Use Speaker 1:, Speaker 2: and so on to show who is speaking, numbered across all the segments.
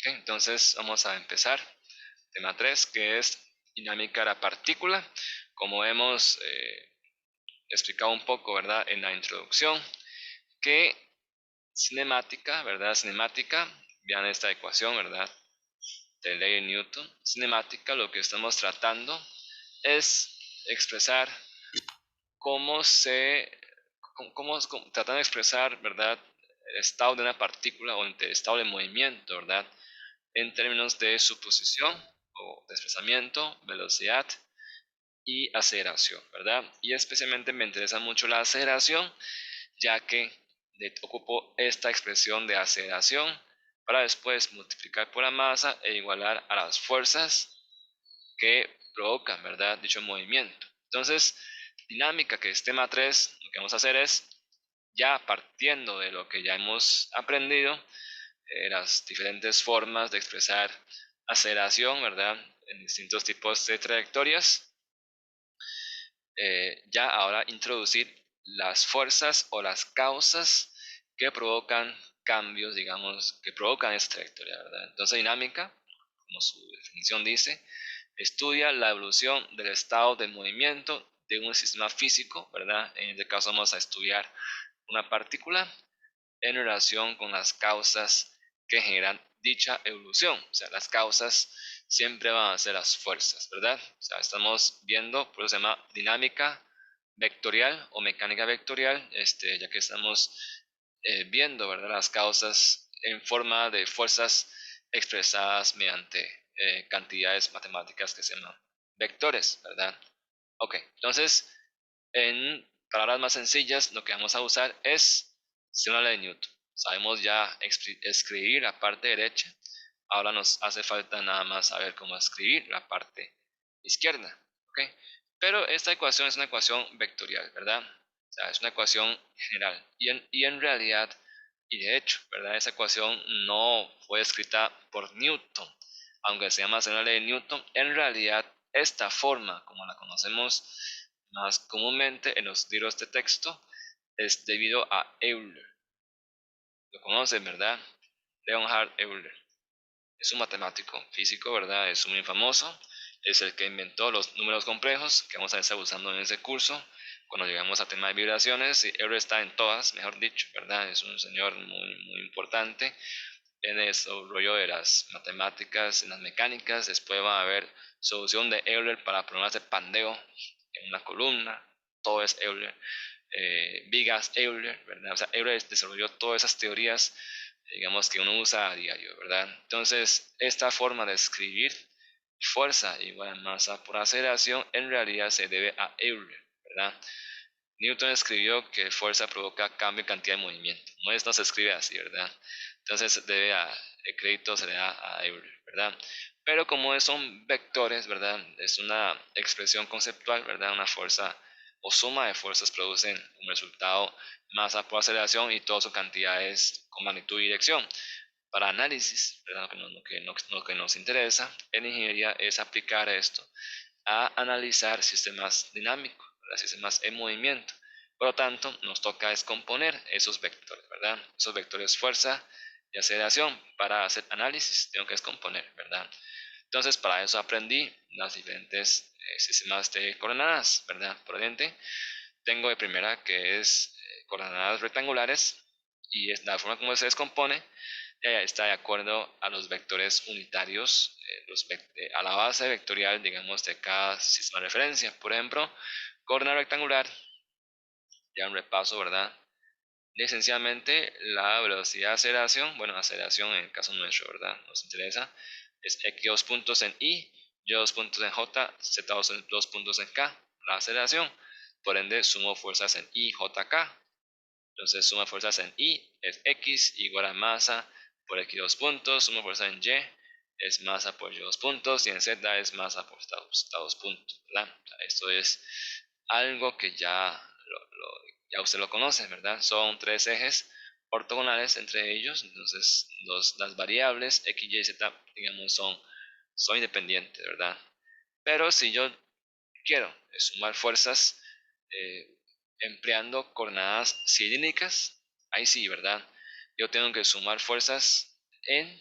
Speaker 1: Ok, entonces vamos a empezar. Tema 3, que es dinámica de la partícula. Como hemos explicado un poco, ¿verdad? En la introducción, que cinemática, ¿verdad? Cinemática, vean esta ecuación, ¿verdad? De ley de Newton. Cinemática, lo que estamos tratando es expresar cómo se, tratan de expresar, ¿verdad? El estado de una partícula o el estado de movimiento, ¿verdad? En términos de su posición o desplazamiento, velocidad y aceleración, ¿verdad? Y especialmente me interesa mucho la aceleración, ya que ocupo esta expresión de aceleración para después multiplicar por la masa e igualar a las fuerzas que provocan, ¿verdad? Dicho movimiento. Entonces, dinámica, que es tema 3, lo que vamos a hacer es, ya partiendo de lo que ya hemos aprendido, las diferentes formas de expresar aceleración, ¿verdad? En distintos tipos de trayectorias, ya ahora introducir las fuerzas o las causas que provocan cambios, digamos, que provocan esta trayectoria, ¿verdad? Entonces, dinámica, como su definición dice, estudia la evolución del estado de movimiento de un sistema físico, ¿verdad? En este caso vamos a estudiar una partícula en relación con las causas que generan dicha evolución. O sea, las causas siempre van a ser las fuerzas, ¿verdad? O sea, estamos viendo, por eso se llama dinámica vectorial o mecánica vectorial, ya que estamos viendo, ¿verdad? Las causas en forma de fuerzas expresadas mediante cantidades matemáticas que se llaman vectores, ¿verdad? Ok, entonces, en palabras más sencillas, lo que vamos a usar es según la ley de Newton. Sabemos ya escribir la parte derecha. Ahora nos hace falta nada más saber cómo escribir la parte izquierda. ¿Ok? Pero esta ecuación es una ecuación vectorial, ¿verdad? O sea, es una ecuación general. Y en realidad, y de hecho, ¿verdad? Esa ecuación no fue escrita por Newton. Aunque se llama según la ley de Newton, en realidad esta forma, como la conocemos más comúnmente en los libros de texto, es debido a Euler. Lo conocen, ¿verdad? Leonhard Euler. Es un matemático físico, ¿verdad? Es muy famoso. Es el que inventó los números complejos que vamos a estar usando en ese curso. Cuando llegamos a tema de vibraciones, y Euler está en todas, mejor dicho, ¿verdad? Es un señor muy, muy importante en el desarrollo de las matemáticas, en las mecánicas. Después va a haber solución de Euler para problemas de pandeo en una columna. Todo es Euler. Vigas Euler, ¿verdad? O sea, Euler desarrolló todas esas teorías, digamos, que uno usa a diario, ¿verdad? Entonces, esta forma de escribir fuerza igual a masa por aceleración en realidad se debe a Euler, ¿verdad? Newton escribió que fuerza provoca cambio en cantidad de movimiento. No se escribe así, ¿verdad? Entonces el crédito se le da a Euler, ¿verdad? Pero como son vectores, ¿verdad? Es una expresión conceptual, ¿verdad? Una fuerza o suma de fuerzas producen un resultado masa por aceleración y todas sus cantidades con magnitud y dirección. Para análisis, ¿verdad? Lo que nos interesa en ingeniería es aplicar esto a analizar sistemas dinámicos, ¿verdad? Sistemas en movimiento. Por lo tanto, nos toca descomponer esos vectores, ¿verdad? Esos vectores fuerza y aceleración. Para hacer análisis tengo que descomponer, ¿verdad? Entonces, para eso aprendí las diferentes sistemas de coordenadas, ¿verdad? Por ejemplo, tengo de primera que es coordenadas rectangulares y es la forma como se descompone está de acuerdo a los vectores unitarios, a la base vectorial, digamos, de cada sistema de referencia. Por ejemplo, coordenada rectangular, ya un repaso, ¿verdad? Esencialmente, la velocidad de aceleración, bueno, aceleración en el caso nuestro, ¿verdad? Nos interesa, es x2 puntos en y, y2 puntos en j, z2 puntos en k, la aceleración. Por ende, sumo fuerzas en i, j, k. Entonces, suma fuerzas en I es X igual a masa por X2 puntos, suma fuerza en Y es masa por Y2 puntos y en Z es masa por Z2 puntos, ¿verdad? O sea, esto es algo que ya usted lo conoce, ¿verdad? Son tres ejes ortogonales entre ellos, entonces las variables X, Y, Z, digamos, son independientes, ¿verdad? Pero si yo quiero sumar fuerzas eh, empleando coordenadas cilíndricas, ahí sí, ¿verdad? Yo tengo que sumar fuerzas en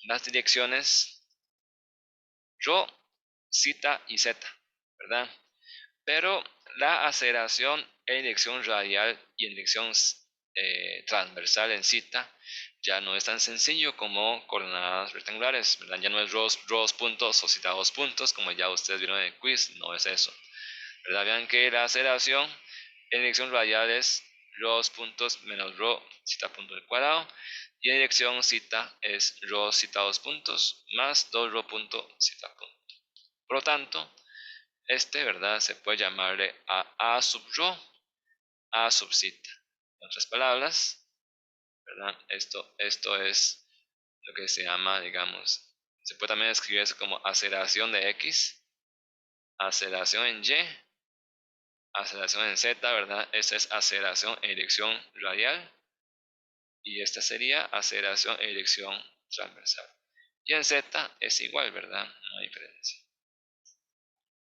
Speaker 1: las direcciones ρ, zeta y zeta, ¿verdad? Pero la aceleración en dirección radial y en dirección transversal en zeta ya no es tan sencillo como coordenadas rectangulares, ¿verdad? Ya no es ρ, puntos o zeta 2 puntos, como ya ustedes vieron en el quiz, no es eso, ¿verdad? Vean que la aceleración en dirección radial es ρ puntos menos ρ zeta punto al cuadrado, y en dirección zeta es ρ zeta 2 puntos más 2 ρ punto zeta punto. Por lo tanto, ¿verdad? Se puede llamarle a sub ρ, a sub zeta. En otras palabras, ¿verdad? Esto es lo que se llama, digamos, se puede también escribir eso como aceleración de x, aceleración en y, aceleración en z, ¿verdad? Esta es aceleración en dirección radial y esta sería aceleración en dirección transversal. Y en z es igual, ¿verdad? No hay diferencia.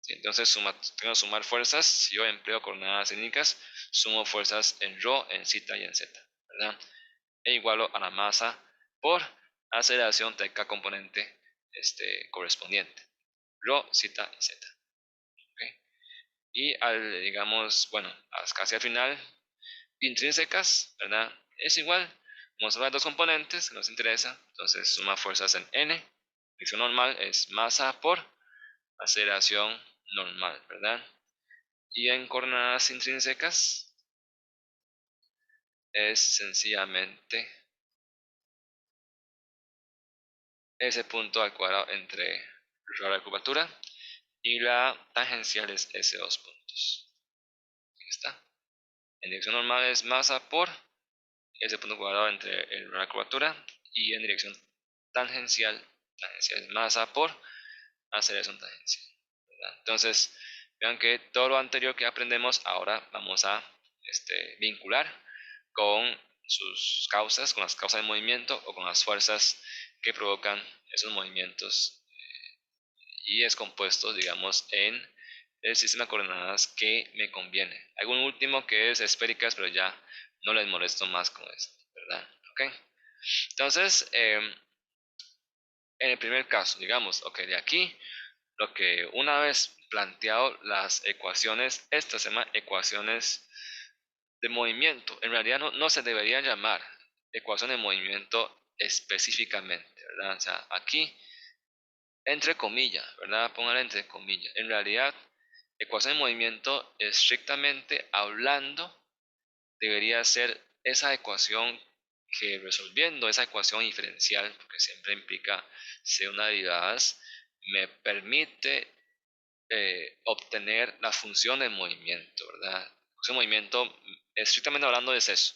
Speaker 1: Sí, entonces tengo que sumar fuerzas. Si yo empleo coordenadas clínicas, sumo fuerzas en ρ, en zeta y en z, ¿verdad? E igualo a la masa por aceleración de cada componente correspondiente, ρ, zeta y z. ¿Okay? Y digamos, bueno, casi al final, intrínsecas, ¿verdad? Es igual, vamos a ver dos componentes que nos interesa, entonces suma fuerzas en n, dirección normal es masa por aceleración normal, ¿verdad? Y en coordenadas intrínsecas es sencillamente ese punto al cuadrado entre la curvatura y la tangencial es ese 2 puntos. Aquí está. En dirección normal es masa por ese punto cuadrado entre la curvatura, y en dirección tangencial es masa por aceleración tangencial, ¿verdad? Entonces, vean que todo lo anterior que aprendemos ahora vamos a vincular con sus causas, con las causas del movimiento o con las fuerzas que provocan esos movimientos y es compuesto, digamos, en el sistema de coordenadas que me conviene. Hay un último que es esféricas, pero ya no les molesto más con esto, ¿verdad? ¿Ok? Entonces, en el primer caso, digamos, ok, de aquí, lo que una vez planteado las ecuaciones, estas se llaman ecuaciones de movimiento. En realidad no se deberían llamar ecuación de movimiento específicamente, ¿verdad? O sea, aquí entre comillas, ¿verdad? Póngale entre comillas. En realidad, ecuación de movimiento, estrictamente hablando, debería ser esa ecuación que resolviendo esa ecuación diferencial, porque siempre implica una derivadas, me permite obtener la función de movimiento, ¿verdad? Función de movimiento, estrictamente hablando, es eso.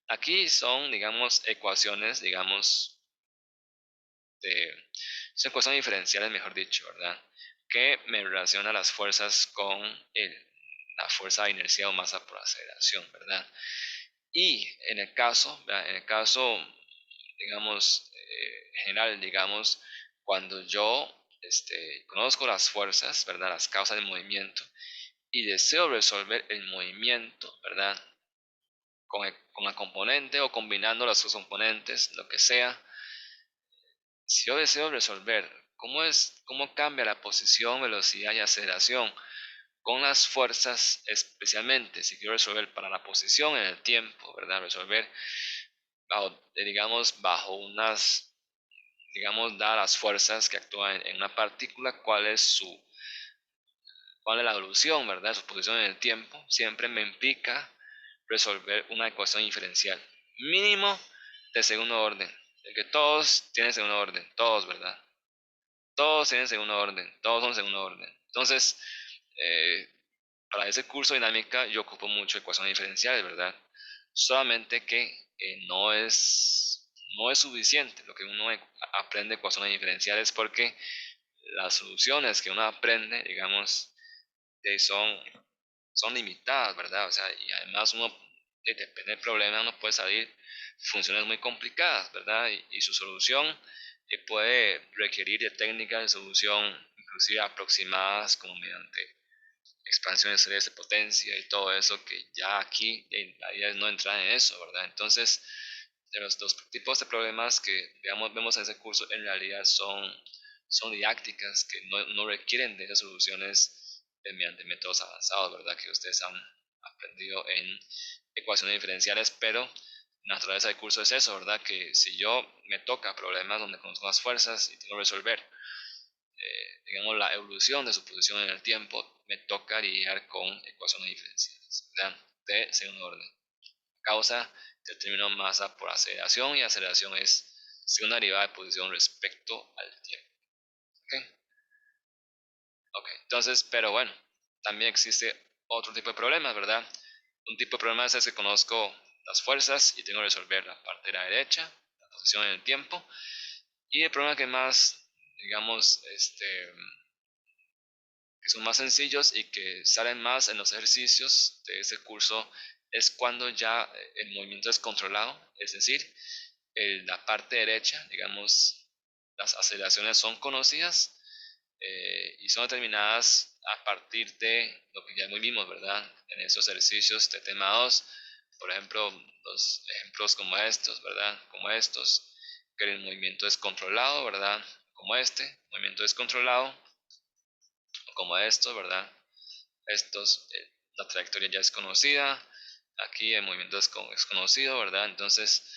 Speaker 1: Aquí son, digamos, ecuaciones, digamos, son ecuaciones diferenciales, mejor dicho, ¿verdad? Que me relaciona las fuerzas con la fuerza de inercia o masa por aceleración, ¿verdad? Y en el caso, ¿verdad? En el caso, digamos, general, digamos, cuando yo conozco las fuerzas, ¿verdad? Las causas del movimiento y deseo resolver el movimiento, ¿verdad? Con la componente o combinando las dos componentes, lo que sea. Si yo deseo resolver cómo cambia la posición, velocidad y aceleración con las fuerzas, especialmente si quiero resolver para la posición en el tiempo, ¿verdad? Resolver, digamos, bajo unas, digamos, dadas las fuerzas que actúan en una partícula, cuál es la evolución, ¿verdad? Su posición en el tiempo, siempre me implica resolver una ecuación diferencial mínimo de segundo orden, de que todos tienen segundo orden, todos, ¿verdad? Todos tienen segundo orden, todos son segundo orden. Entonces, eh, para ese curso de dinámica yo ocupo mucho ecuaciones diferenciales, ¿verdad? Solamente que no es suficiente lo que uno aprende ecuaciones diferenciales, porque las soluciones que uno aprende, digamos, son limitadas, ¿verdad? O sea, y además uno, depende del problema, uno puede salir funciones muy complicadas, ¿verdad? Y su solución puede requerir de técnicas de solución inclusive aproximadas como mediante expansiones series de potencia y todo eso, que ya aquí la idea es no entrar en eso, ¿verdad? Entonces, de los dos tipos de problemas que vemos en ese curso en realidad son didácticas que no requieren de esas soluciones mediante métodos avanzados, ¿verdad? Que ustedes han aprendido en ecuaciones diferenciales, pero la naturaleza del curso es eso, ¿verdad? Que si yo me toca problemas donde conozco las fuerzas y tengo que resolver, digamos, la evolución de su posición en el tiempo, me toca lidiar con ecuaciones diferenciales, ¿verdad? De segundo orden. Causa determina masa por aceleración y aceleración es segunda derivada de posición respecto al tiempo. ¿Okay? Ok, entonces, pero bueno, también existe otro tipo de problemas, ¿verdad? Un tipo de problema es que conozco las fuerzas y tengo que resolver la parte de la derecha, la posición en el tiempo. Y el problema que más, digamos, que son más sencillos y que salen más en los ejercicios de ese curso es cuando ya el movimiento es controlado, es decir, la parte derecha, digamos, las aceleraciones son conocidas y son determinadas a partir de lo que ya muy vimos, ¿verdad? En esos ejercicios de tema 2, por ejemplo, los ejemplos como estos, ¿verdad? Como estos, que el movimiento es controlado, ¿verdad? Como este, movimiento es controlado, como estos, ¿verdad? Estos, la trayectoria ya es conocida, aquí el movimiento es conocido, ¿verdad? Entonces,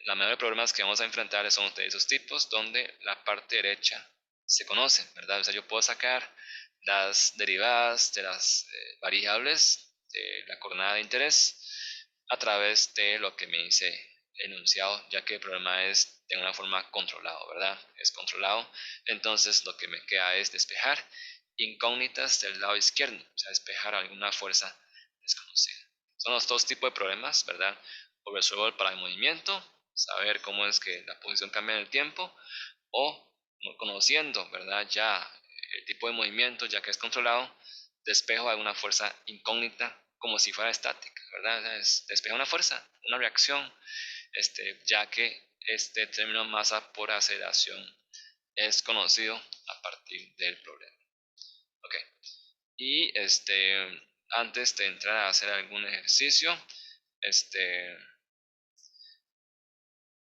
Speaker 1: la mayoría de problemas que vamos a enfrentar son de esos tipos, donde la parte derecha se conoce, ¿verdad? O sea, yo puedo sacar las derivadas de las variables de la coordenada de interés a través de lo que me dice el enunciado, ya que el problema es de una forma controlado, ¿verdad? Es controlado, entonces lo que me queda es despejar incógnitas del lado izquierdo, o sea, despejar alguna fuerza desconocida. Son los dos tipos de problemas, ¿verdad? O resolver para el movimiento, saber cómo es que la posición cambia en el tiempo, o conociendo, ¿verdad? Ya el tipo de movimiento, ya que es controlado, despejo alguna fuerza incógnita como si fuera estática, ¿verdad? Despejo una fuerza, una reacción, ya que este término masa por aceleración es conocido a partir del problema. Ok, y antes de entrar a hacer algún ejercicio,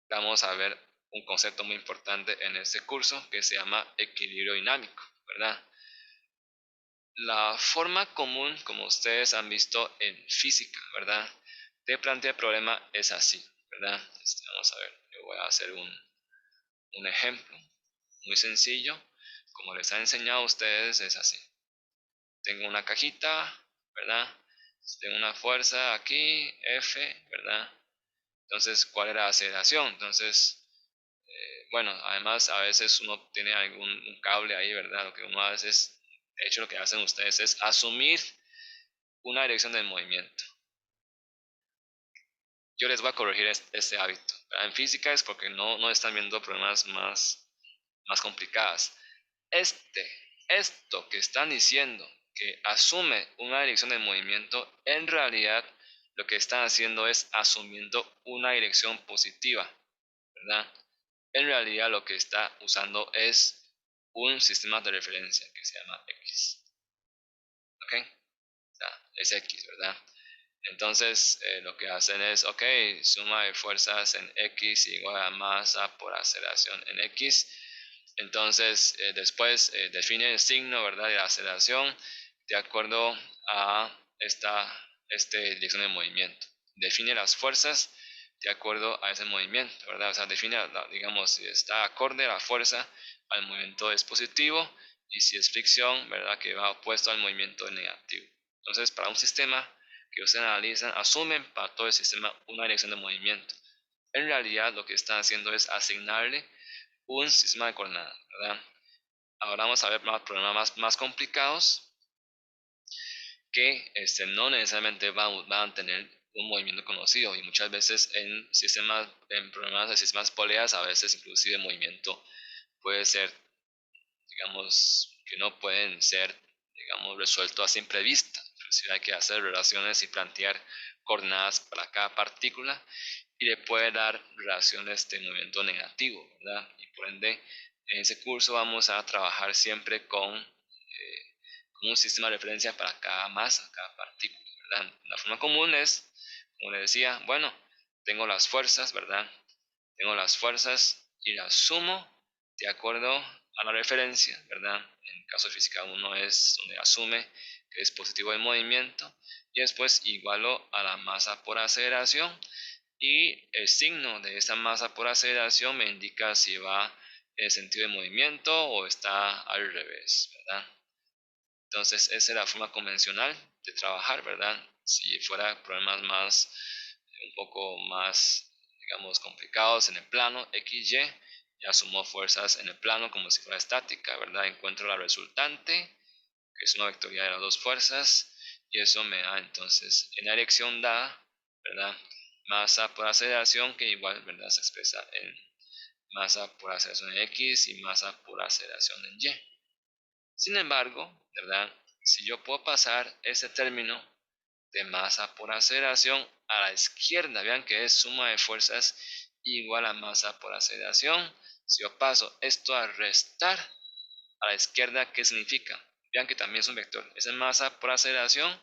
Speaker 1: vamos a ver un concepto muy importante en este curso que se llama equilibrio dinámico, ¿verdad? La forma común, como ustedes han visto en física, ¿verdad? De plantear el problema es así, ¿verdad? Vamos a ver, yo voy a hacer un ejemplo muy sencillo. Como les ha enseñado a ustedes, es así. Tengo una cajita, ¿verdad? Tengo una fuerza aquí, F, ¿verdad? Entonces, ¿cuál era la aceleración? Entonces, bueno, además a veces uno tiene algún cable ahí, ¿verdad? Lo que uno hace es, de hecho lo que hacen ustedes es asumir una dirección del movimiento. Yo les voy a corregir este hábito. En física es porque no están viendo problemas más complicadas. Esto que están diciendo, que asume una dirección del movimiento, en realidad lo que están haciendo es asumiendo una dirección positiva, ¿verdad? En realidad lo que está usando es un sistema de referencia que se llama X. ¿Ok? O sea, es X, ¿verdad? Entonces lo que hacen es, ok, suma de fuerzas en X igual a masa por aceleración en X. Entonces después define el signo, ¿verdad? De la aceleración de acuerdo a esta dirección de movimiento. Define las fuerzas de acuerdo a ese movimiento, ¿verdad? O sea, define, digamos, si está acorde a la fuerza al movimiento es positivo y si es fricción, ¿verdad? Que va opuesto al movimiento negativo. Entonces, para un sistema que ustedes analizan, asumen para todo el sistema una dirección de movimiento. En realidad, lo que están haciendo es asignarle un sistema de coordenadas, ¿verdad? Ahora vamos a ver problemas más complicados que no necesariamente van a tener un movimiento conocido y muchas veces en problemas de sistemas poleas, a veces inclusive el movimiento puede ser, digamos, que no pueden ser, digamos, resueltos a simple vista. Inclusive hay que hacer relaciones y plantear coordenadas para cada partícula y le puede dar relaciones de movimiento negativo, ¿verdad? Y por ende, en ese curso vamos a trabajar siempre con un sistema de referencia para cada masa, cada partícula, ¿verdad? La forma común es, como les decía, bueno, tengo las fuerzas, ¿verdad? tengo las fuerzas y las sumo de acuerdo a la referencia, ¿verdad? En el caso de física 1 es donde asume que es positivo el movimiento, y después igualo a la masa por aceleración, y el signo de esa masa por aceleración me indica si va en el sentido de movimiento o está al revés, ¿verdad? Entonces esa es la forma convencional de trabajar, ¿verdad? Si fuera problemas un poco más, digamos, complicados en el plano XY, ya sumo fuerzas en el plano como si fuera estática, ¿verdad? Encuentro la resultante, que es una vectoría de las dos fuerzas, y eso me da entonces en la dirección dada, ¿verdad? Masa por aceleración, que igual, ¿verdad? Se expresa en masa por aceleración en X y masa por aceleración en Y. Sin embargo, ¿verdad? Si yo puedo pasar ese término de masa por aceleración a la izquierda, vean que es suma de fuerzas igual a masa por aceleración. Si yo paso esto a restar a la izquierda, ¿qué significa? Vean que también es un vector. Esa masa por aceleración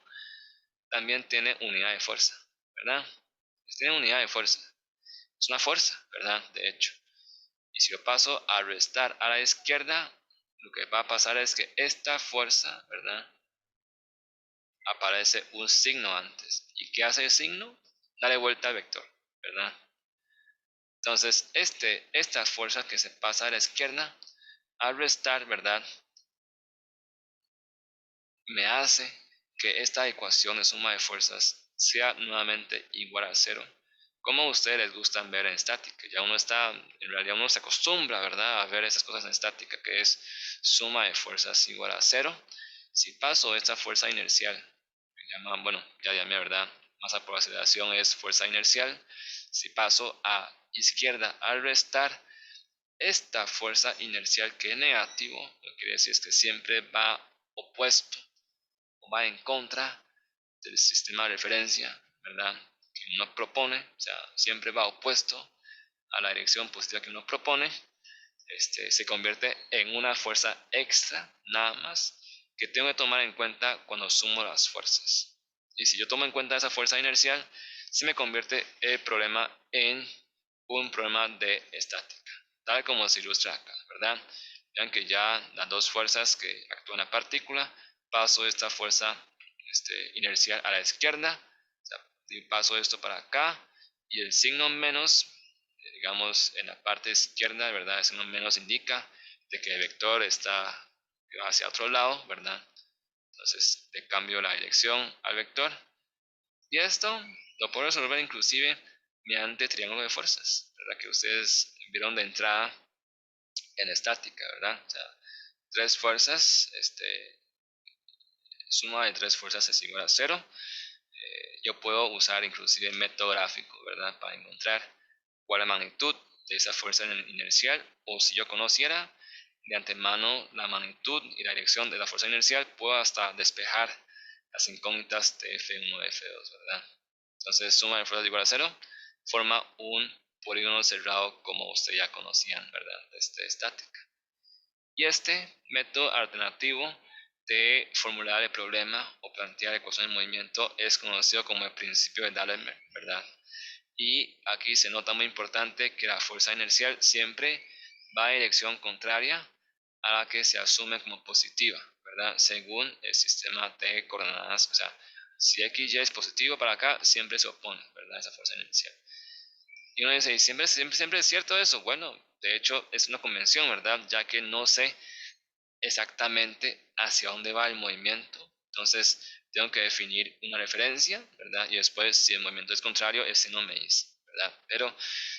Speaker 1: también tiene unidad de fuerza, ¿verdad? Tiene unidad de fuerza. Es una fuerza, ¿verdad? De hecho. Y si yo paso a restar a la izquierda, lo que va a pasar es que esta fuerza, ¿verdad? Aparece un signo antes. ¿Y qué hace el signo? Dale vuelta al vector, ¿verdad? Entonces, esta fuerza que se pasa a la izquierda, al restar, ¿verdad? Me hace que esta ecuación de suma de fuerzas sea nuevamente igual a cero. Como a ustedes les gustan ver en estática, ya uno está, en realidad uno se acostumbra, ¿verdad? A ver esas cosas en estática, que es suma de fuerzas igual a cero. Si paso esta fuerza inercial, bueno, ya llamé, ¿verdad? Masa por aceleración es fuerza inercial. Si paso a izquierda al restar, esta fuerza inercial que es negativo, lo que quiere decir es que siempre va opuesto o va en contra del sistema de referencia, ¿verdad? Que uno propone, o sea, siempre va opuesto a la dirección positiva que uno propone, se convierte en una fuerza extra, nada más, que tengo que tomar en cuenta cuando sumo las fuerzas. Y si yo tomo en cuenta esa fuerza inercial, se me convierte el problema en un problema de estática, tal como se ilustra acá, ¿verdad? Vean que ya las dos fuerzas que actúan en la partícula, paso esta fuerza inercial a la izquierda, o sea, paso esto para acá, y el signo menos, digamos, en la parte izquierda, ¿verdad? El signo menos indica de que el vector está hacia otro lado, ¿verdad? Entonces le cambio la dirección al vector, y esto lo puedo resolver inclusive mediante triángulo de fuerzas, ¿verdad? Que ustedes vieron de entrada en estática, ¿verdad? O sea, tres fuerzas, suma de tres fuerzas es igual a cero. Yo puedo usar inclusive método gráfico, ¿verdad? Para encontrar cuál es la magnitud de esa fuerza inercial, o si yo conociera de antemano la magnitud y la dirección de la fuerza inercial, puedo hasta despejar las incógnitas de F1 y F2, ¿verdad? Entonces, suma de fuerzas igual a cero forma un polígono cerrado como ustedes ya conocían, ¿verdad? Desde estática. Y este método alternativo de formular el problema o plantear ecuaciones de movimiento es conocido como el principio de D'Alembert, ¿verdad? Y aquí se nota muy importante que la fuerza inercial siempre va en dirección contraria a la que se asume como positiva, ¿verdad? Según el sistema de coordenadas, o sea, si x y es positivo para acá, siempre se opone, ¿verdad? Esa fuerza inercial. Y uno dice, ¿y siempre es cierto eso? Bueno, de hecho es una convención, ¿verdad? Ya que no sé exactamente hacia dónde va el movimiento. Entonces, tengo que definir una referencia, ¿verdad? Y después, si el movimiento es contrario, ese no me dice, ¿verdad? Pero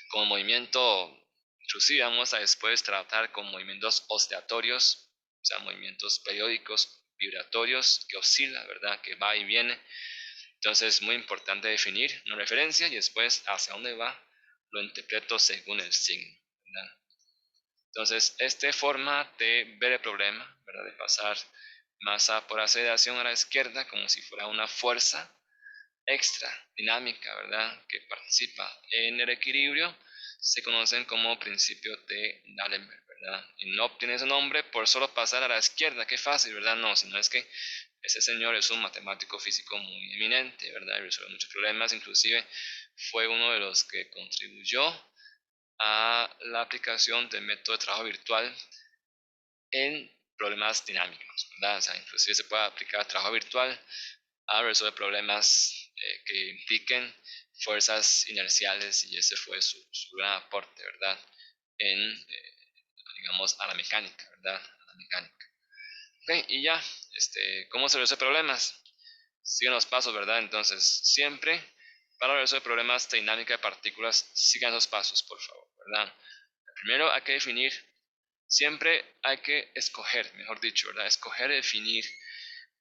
Speaker 1: como movimiento, inclusive vamos a después tratar con movimientos oscilatorios, o sea, movimientos periódicos, vibratorios, que oscila, ¿verdad? Que va y viene. Entonces, es muy importante definir una referencia y después hacia dónde va, lo interpreto según el signo, ¿verdad? Entonces, esta forma de ver el problema, ¿verdad? De pasar masa por aceleración a la izquierda como si fuera una fuerza extra dinámica, ¿verdad? Que participa en el equilibrio, se conocen como principio de D'Alembert, ¿verdad? Y no obtiene ese nombre por solo pasar a la izquierda, qué fácil, ¿verdad? No, sino es que ese señor es un matemático físico muy eminente, ¿verdad? Y resuelve muchos problemas, inclusive fue uno de los que contribuyó a la aplicación del método de trabajo virtual en problemas dinámicos, ¿verdad? O sea, inclusive se puede aplicar trabajo virtual a resolver problemas que impliquen fuerzas inerciales, y ese fue su gran aporte, ¿verdad? En, digamos, a la mecánica, ¿verdad? A la mecánica. Ok, y ya, ¿cómo se resuelve problemas? Sigan los pasos, ¿verdad? Entonces, siempre para resolver problemas de dinámica de partículas, sigan los pasos, por favor, ¿verdad? Primero hay que definir, siempre hay que escoger, mejor dicho, ¿verdad? Escoger y definir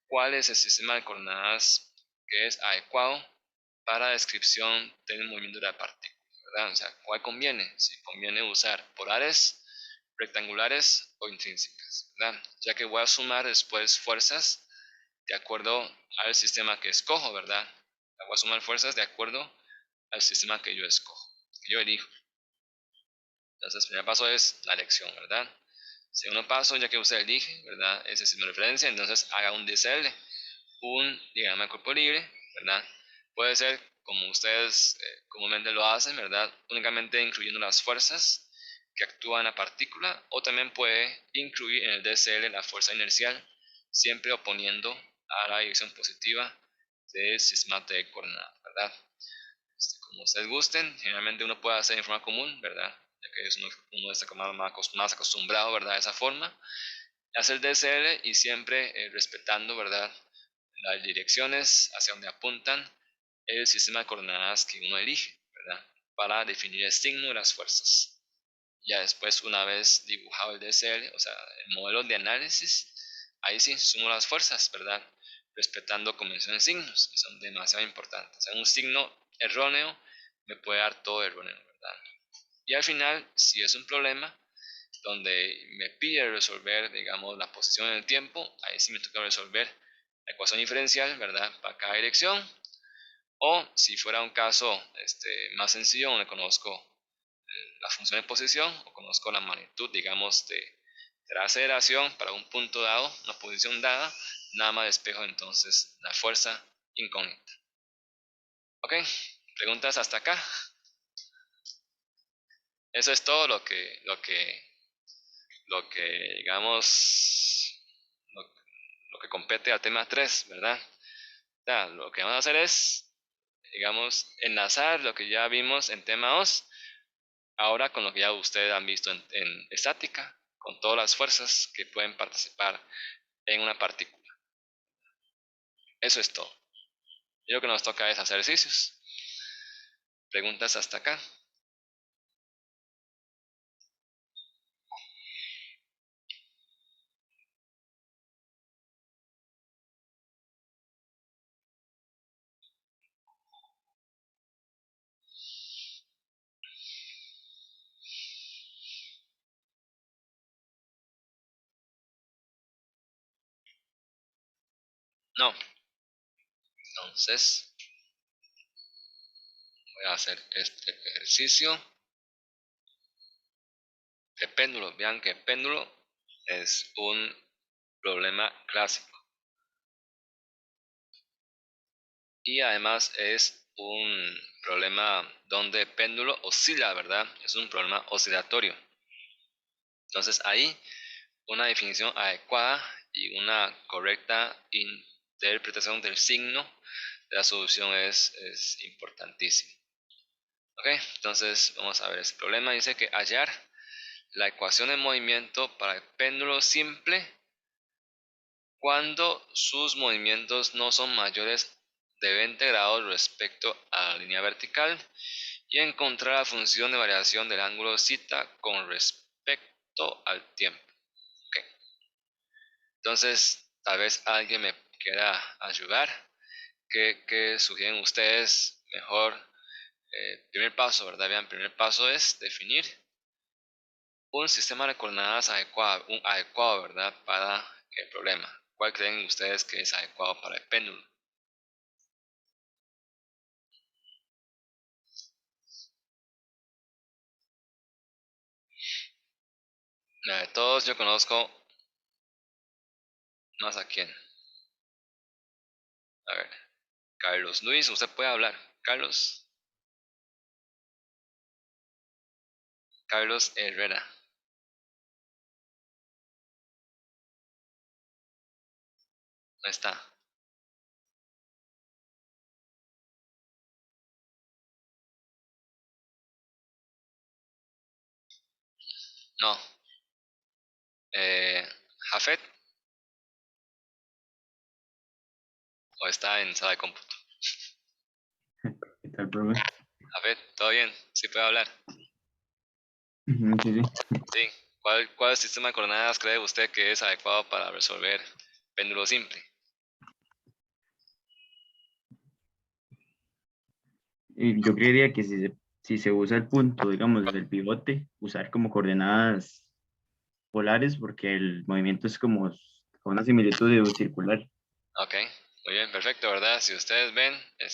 Speaker 1: cuál es el sistema de coordenadas que es adecuado para la descripción del movimiento de la partícula, ¿verdad? O sea, ¿cuál conviene? Si conviene usar polares, rectangulares o intrínsecas, ¿verdad? Ya que voy a sumar después fuerzas de acuerdo al sistema que escojo, ¿verdad? Voy a sumar fuerzas de acuerdo al sistema que yo escojo, que yo elijo. Entonces, el primer paso es la elección, ¿verdad? Segundo paso, ya que usted elige, ¿verdad? Ese sistema de referencia, entonces haga un DCL, un diagrama de cuerpo libre, ¿verdad? Puede ser como ustedes comúnmente lo hacen, ¿verdad? Únicamente incluyendo las fuerzas que actúan en la partícula, o también puede incluir en el DCL la fuerza inercial, siempre oponiendo a la dirección positiva del sistema de coordenadas, ¿verdad? Como ustedes gusten, generalmente uno puede hacer en forma común, ¿verdad? Ya que uno está más acostumbrado, ¿verdad? De esa forma. Hacer DCL y siempre respetando, ¿verdad? Las direcciones hacia donde apuntan el sistema de coordenadas que uno elige, ¿verdad? Para definir el signo de las fuerzas. Ya después, una vez dibujado el DCL, o sea, el modelo de análisis, ahí sí sumo las fuerzas, ¿verdad? Respetando convenciones de signos, que son demasiado importantes. O sea, un signo erróneo me puede dar todo erróneo, ¿verdad? Y al final, si es un problema donde me pide resolver, digamos, la posición en el tiempo, ahí sí me toca resolver la ecuación diferencial, ¿verdad? Para cada dirección. O si fuera un caso más sencillo, donde conozco la función de posición o conozco la magnitud, digamos, de la aceleración para un punto dado, una posición dada, nada más despejo entonces la fuerza incógnita. Ok, preguntas hasta acá. Eso es todo lo que digamos, lo que compete al tema 3, ¿verdad? Ya, lo que vamos a hacer es, digamos, enlazar lo que ya vimos en tema 2 ahora con lo que ya ustedes han visto en estática, con todas las fuerzas que pueden participar en una partícula. Eso es todo. Y lo que nos toca es hacer ejercicios. ¿Preguntas hasta acá? No. Entonces, voy a hacer este ejercicio de péndulo. Vean que péndulo es un problema clásico. Y además es un problema donde el péndulo oscila, ¿verdad? Es un problema oscilatorio. Entonces ahí una definición adecuada y una correcta interpretación del signo de la solución es importantísimo. Ok, entonces vamos a ver este problema. Dice que hallar la ecuación de movimiento para el péndulo simple cuando sus movimientos no son mayores de 20 grados respecto a la línea vertical y encontrar la función de variación del ángulo θ con respecto al tiempo. Okay. Entonces, tal vez alguien me quiera ayudar. ¿Qué sugieren ustedes mejor? Primer paso, ¿verdad? Vean, primer paso es definir un sistema de coordenadas adecuado, ¿verdad? Para el problema. ¿Cuál creen ustedes que es adecuado para el péndulo? De todos yo conozco más a quién. A ver, Carlos Luis, usted puede hablar. Carlos. Carlos Herrera. ¿Dónde está? No. Eh, Jafet, o está en sala de cómputo.
Speaker 2: ¿Qué tal, profe?
Speaker 1: Jafet, ¿todo bien? ¿Sí puede hablar?
Speaker 2: Ujú, sí, sí.
Speaker 1: Sí. ¿Cuál sistema de coordenadas cree usted que es adecuado para resolver péndulo simple?
Speaker 2: Y yo creería que si se usa el punto, digamos, del pivote, usar como coordenadas polares, porque el movimiento es como una similitud de circular.
Speaker 1: Ok, muy bien, perfecto, ¿verdad? Si ustedes ven, o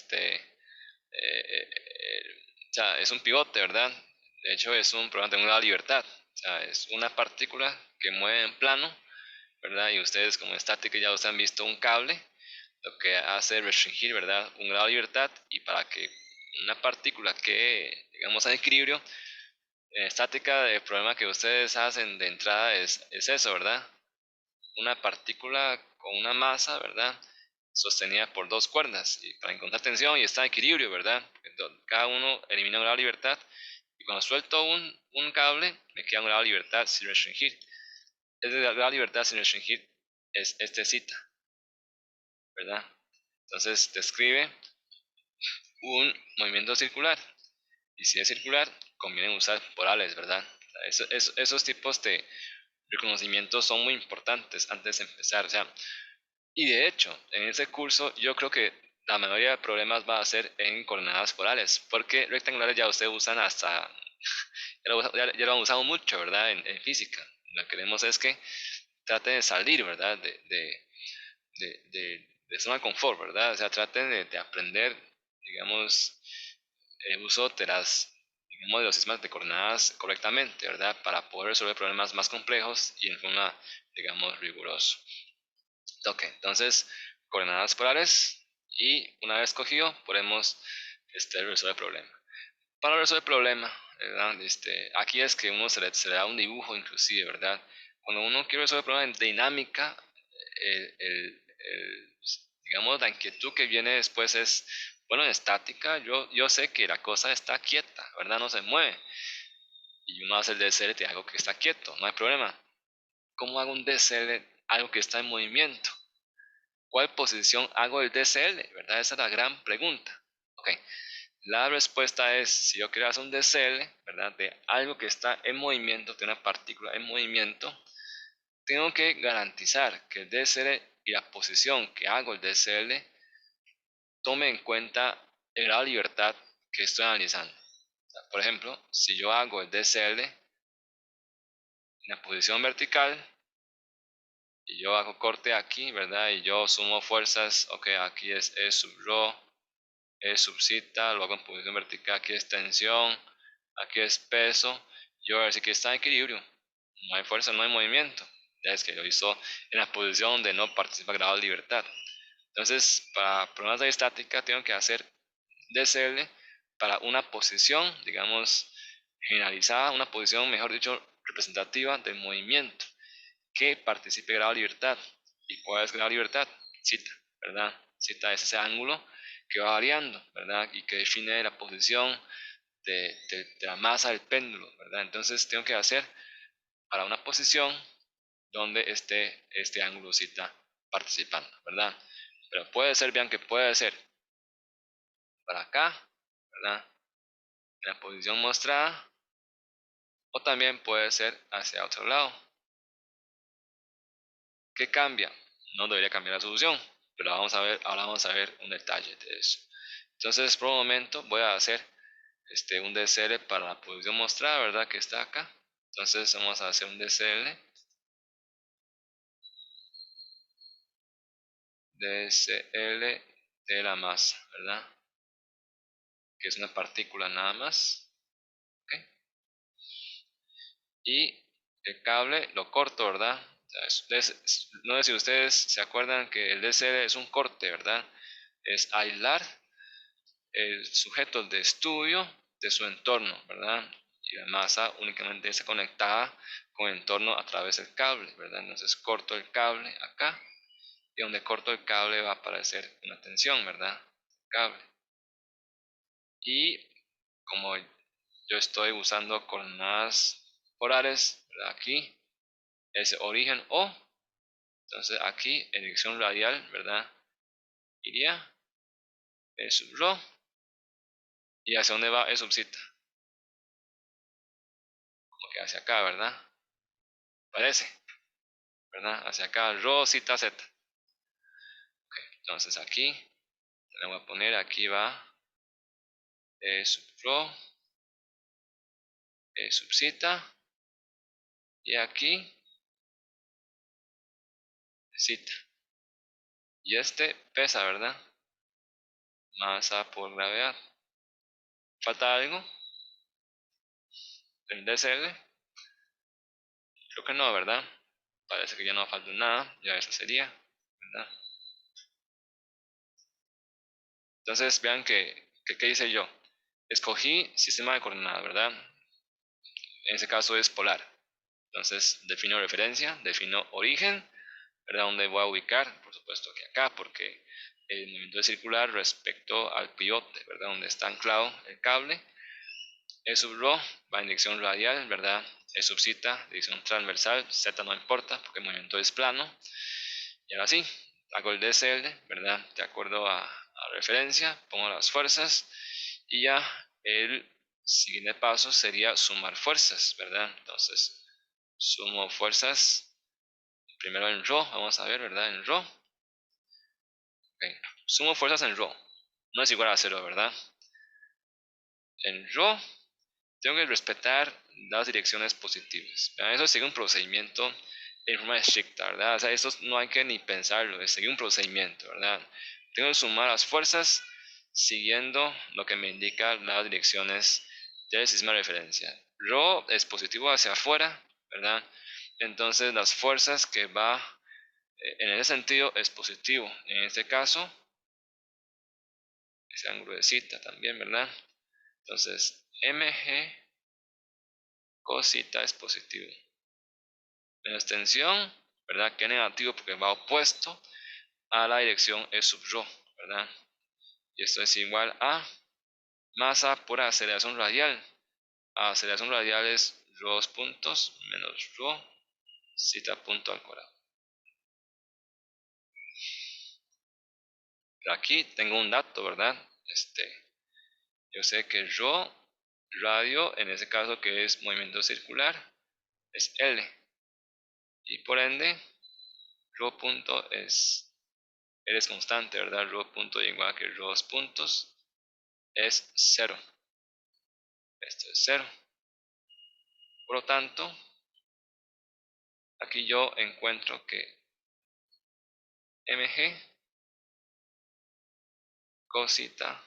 Speaker 1: sea, es un pivote, ¿verdad? De hecho, es un problema de una libertad. O sea, es una partícula que mueve en plano, ¿verdad? Y ustedes como estática ya ustedes han visto un cable, lo que hace es restringir, ¿verdad? Un grado de libertad y para que una partícula que, digamos, en equilibrio, en estática, el problema que ustedes hacen de entrada es eso, ¿verdad? Una partícula con una masa, ¿verdad? Sostenida por dos cuerdas y para encontrar tensión y estar en equilibrio, ¿verdad? Entonces, cada uno elimina un grado de libertad y cuando suelto un cable me queda un grado de libertad sin restringir. Ese grado de libertad sin restringir es este cita, ¿verdad? Entonces describe un movimiento circular y si es circular conviene usar polares, ¿verdad? Esos tipos de reconocimientos son muy importantes antes de empezar, o sea, y de hecho, en ese curso yo creo que la mayoría de problemas va a ser en coordenadas polares, porque rectangulares ya ustedes usan hasta, ya lo han usado mucho, ¿verdad? En física. Lo que queremos es que traten de salir, ¿verdad? De zona de confort, ¿verdad? O sea, traten de aprender, digamos, el uso de digamos, de los sistemas de coordenadas correctamente, ¿verdad? Para poder resolver problemas más complejos y en forma, digamos, rigurosa. Ok, entonces coordenadas polares y una vez cogido podemos resolver el problema. Para resolver el problema, ¿verdad? Aquí es que uno se le da un dibujo inclusive, ¿verdad? Cuando uno quiere resolver el problema en dinámica, digamos, la inquietud que viene después es, bueno, en estática yo sé que la cosa está quieta, ¿verdad? No se mueve. Y uno hace el DSL algo que está quieto, no hay problema. ¿Cómo hago un DSL algo que está en movimiento? ¿Cuál posición hago el DCL? ¿Verdad? Esa es la gran pregunta. Ok, la respuesta es, si yo quiero hacer un DCL, ¿verdad? De algo que está en movimiento, de una partícula en movimiento, tengo que garantizar que el DCL y la posición que hago el DCL tome en cuenta el grado de libertad que estoy analizando. O sea, por ejemplo, si yo hago el DCL en la posición vertical y yo hago corte aquí, ¿verdad? Y yo sumo fuerzas, ok, aquí es E sub rho, es subcita, lo hago en posición vertical, aquí es tensión, aquí es peso, yo voy a decir que está en equilibrio, no hay fuerza, no hay movimiento, ya es que lo hizo en la posición donde no participa grado de libertad. Entonces, para problemas de estática tengo que hacer DCL para una posición, digamos, generalizada, una posición, mejor dicho, representativa del movimiento, que participe grado de libertad. ¿Y cuál es grado de libertad? Cita, ¿verdad? Cita es ese ángulo que va variando, ¿verdad? Y que define la posición de la masa del péndulo, ¿verdad? Entonces tengo que hacer para una posición donde esté este ángulo cita participando, ¿verdad? Pero puede ser, bien que puede ser para acá, ¿verdad? En la posición mostrada, o también puede ser hacia otro lado. ¿Qué cambia? No debería cambiar la solución, pero vamos a ver, ahora vamos a ver un detalle de eso. Entonces, por un momento voy a hacer un DCL para la posición mostrada, ¿verdad? Que está acá. Entonces vamos a hacer un DCL, DCL de la masa, ¿verdad? Que es una partícula nada más. ¿Ok? Y el cable lo corto, ¿verdad? No sé si ustedes se acuerdan que el DCL es un corte, ¿verdad? Es aislar el sujeto de estudio de su entorno, ¿verdad? y la masa únicamente está conectada con el entorno a través del cable, ¿verdad? Entonces corto el cable acá y donde corto el cable va a aparecer una tensión, ¿verdad? Cable. Y como yo estoy usando coordenadas polares, ¿verdad? Aquí es origen O, entonces aquí en dirección radial, ¿verdad? Iría E sub rho, y hacia dónde va E sub zeta, como que hacia acá, ¿verdad? Parece, ¿verdad? Hacia acá, rho zeta z. Okay. Entonces aquí le voy a poner, aquí va E sub rho, E sub zeta, y aquí zeta. Y este pesa, ¿verdad? Masa por gravedad. ¿Falta algo? ¿El DSL? Creo que no, ¿verdad? Parece que ya no falta nada, ya eso sería, ¿verdad? Entonces vean ¿qué hice yo? Escogí sistema de coordenadas, ¿verdad? En ese caso es polar. Entonces defino referencia, defino origen, ¿verdad? Donde voy a ubicar, por supuesto que acá, porque el movimiento es circular respecto al pivote, ¿verdad? Donde está anclado el cable. E sub rho va en dirección radial, ¿verdad? E sub zeta, dirección transversal, z no importa porque el movimiento es plano. Y ahora sí, hago el DSL, ¿verdad? De acuerdo a referencia, pongo las fuerzas y ya el siguiente paso sería sumar fuerzas, ¿verdad? Entonces, sumo fuerzas, primero en rho, vamos a ver, ¿verdad? En rho. Okay. Sumo fuerzas en rho, no es igual a 0, ¿verdad? En rho tengo que respetar las direcciones positivas. Eso sigue un procedimiento en forma estricta, ¿verdad? O sea, eso no hay que ni pensarlo, es seguir un procedimiento, ¿verdad? Tengo que sumar las fuerzas siguiendo lo que me indica las direcciones del sistema de referencia. Rho es positivo hacia afuera, ¿verdad? Entonces las fuerzas que va en ese sentido es positivo. En este caso, ese ángulo de zeta también, ¿verdad? Entonces, mg cosita es positivo. Menos tensión, ¿verdad? Que negativo porque va opuesto a la dirección E sub rho, ¿verdad? Y esto es igual a masa por aceleración radial. Aceleración radial es rho puntos menos rho zeta punto al cuadrado. Pero aquí tengo un dato, ¿verdad? Yo sé que rho radio, en ese caso que es movimiento circular, es L. Y por ende, rho punto es constante, ¿verdad? Rho punto igual que rho puntos es 0. Esto es 0. Por lo tanto, aquí yo encuentro que mg cosita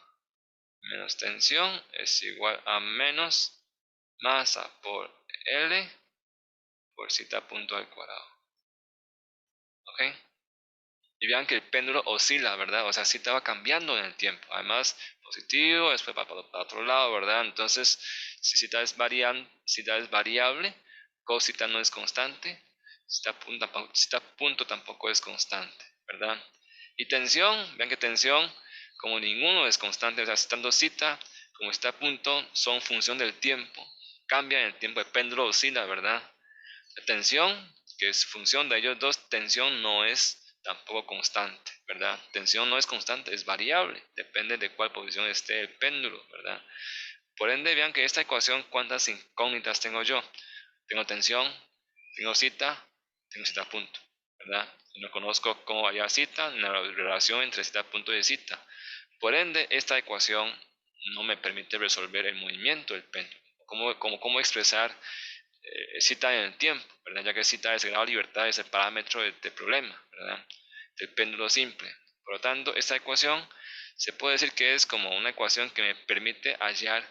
Speaker 1: menos tensión es igual a menos masa por L por zeta punto al cuadrado. ¿Ok? Y vean que el péndulo oscila, ¿verdad? O sea, zeta va cambiando en el tiempo. Además, positivo, después para otro lado, ¿verdad? Entonces, si zeta es variable, cosita no es constante, zeta punto tampoco es constante, ¿verdad? Y tensión, vean que tensión, como ninguno es constante, o sea, estando zeta como zeta punto, son función del tiempo. Cambia en el tiempo, el péndulo oscila, ¿verdad? La tensión, que es función de ellos dos, tensión no es tampoco constante, ¿verdad? Tensión no es constante, es variable, depende de cuál posición esté el péndulo, ¿verdad? Por ende, vean que esta ecuación, ¿cuántas incógnitas tengo yo? Tengo tensión, tengo zeta punto, ¿verdad? Y no conozco cómo varía zeta, la relación entre zeta punto y zeta. Por ende, esta ecuación no me permite resolver el movimiento del péndulo. ¿Cómo expresar cita en el tiempo, ¿verdad? Ya que cita es el grado de libertad, es el parámetro del problema, ¿verdad? Del péndulo simple. Por lo tanto, esta ecuación se puede decir que es como una ecuación que me permite hallar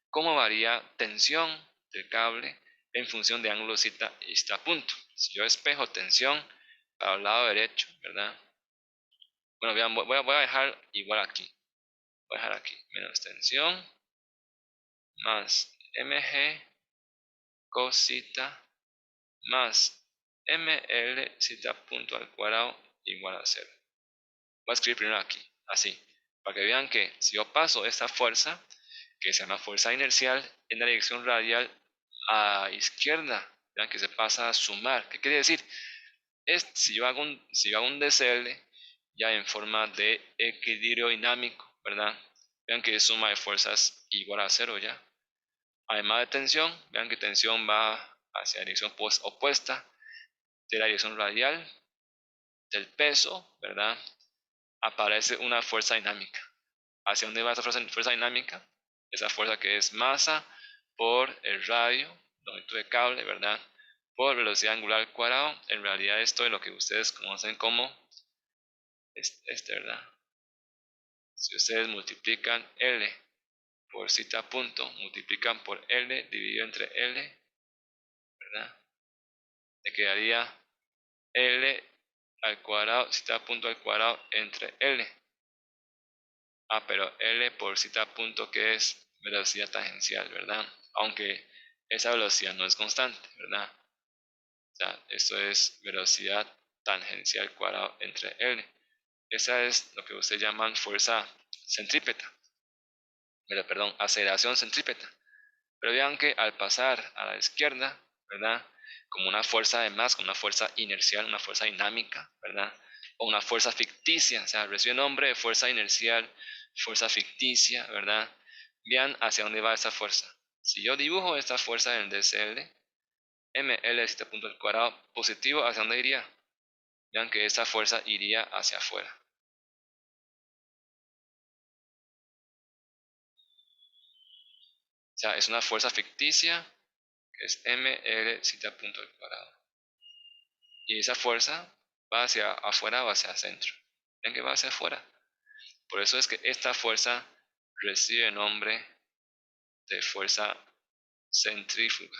Speaker 1: cómo varía tensión del cable en función de ángulo zeta y zeta punto. Si yo espejo tensión para el lado derecho, ¿verdad? Bueno, vean, voy a dejar igual aquí. Voy a dejar aquí menos tensión más mg cosita más ml zeta punto al cuadrado igual a 0. Voy a escribir primero aquí, así, para que vean que si yo paso esta fuerza, que se llama fuerza inercial, en la dirección radial a izquierda, vean que se pasa a sumar. ¿Qué quiere decir? Si yo hago un DCL ya en forma de equilibrio dinámico, ¿verdad? Vean que es suma de fuerzas igual a 0 ya. Además de tensión, vean que tensión va hacia la dirección opuesta de la dirección radial del peso, ¿verdad? Aparece una fuerza dinámica. ¿Hacia dónde va esa fuerza dinámica? Esa fuerza que es masa por el radio, longitud de cable, ¿verdad? Por velocidad angular al cuadrado. En realidad esto es lo que ustedes conocen como ¿verdad? Si ustedes multiplican L por zeta punto, multiplican por L dividido entre L, ¿verdad? Le quedaría L al cuadrado, zeta punto al cuadrado entre L. Pero L por zeta punto, que es velocidad tangencial, ¿verdad? Aunque esa velocidad no es constante, ¿verdad? O sea, esto es velocidad tangencial cuadrado entre L. Esa es lo que ustedes llaman fuerza centrípeta. Perdón, aceleración centrípeta. Pero vean que al pasar a la izquierda, ¿verdad? Como una fuerza además, como una fuerza inercial, una fuerza dinámica, ¿verdad? O una fuerza ficticia, o sea, recibe nombre de fuerza inercial, fuerza ficticia, ¿verdad? Vean hacia dónde va esta fuerza. Si yo dibujo esta fuerza en el DCL, ml este punto al cuadrado positivo, ¿hacia dónde iría? Vean que esta fuerza iría hacia afuera. O sea, es una fuerza ficticia, que es ml zeta punto al cuadrado. Y esa fuerza va hacia afuera o hacia el centro. Ven que va hacia afuera. Por eso es que esta fuerza recibe el nombre de fuerza centrífuga,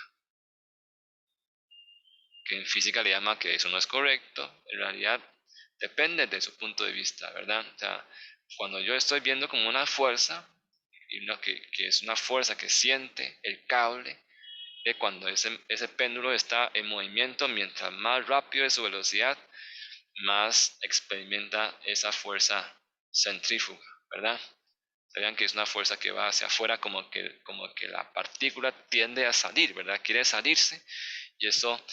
Speaker 1: que en física le llama que eso no es correcto. En realidad depende de su punto de vista, ¿verdad? O sea, cuando yo estoy viendo como una fuerza, y que es una fuerza que siente el cable, de cuando ese péndulo está en movimiento, mientras más rápido es su velocidad, más experimenta esa fuerza centrífuga, ¿verdad? Sabían que es una fuerza que va hacia afuera, como que la partícula tiende a salir, ¿verdad? Quiere salirse, y eso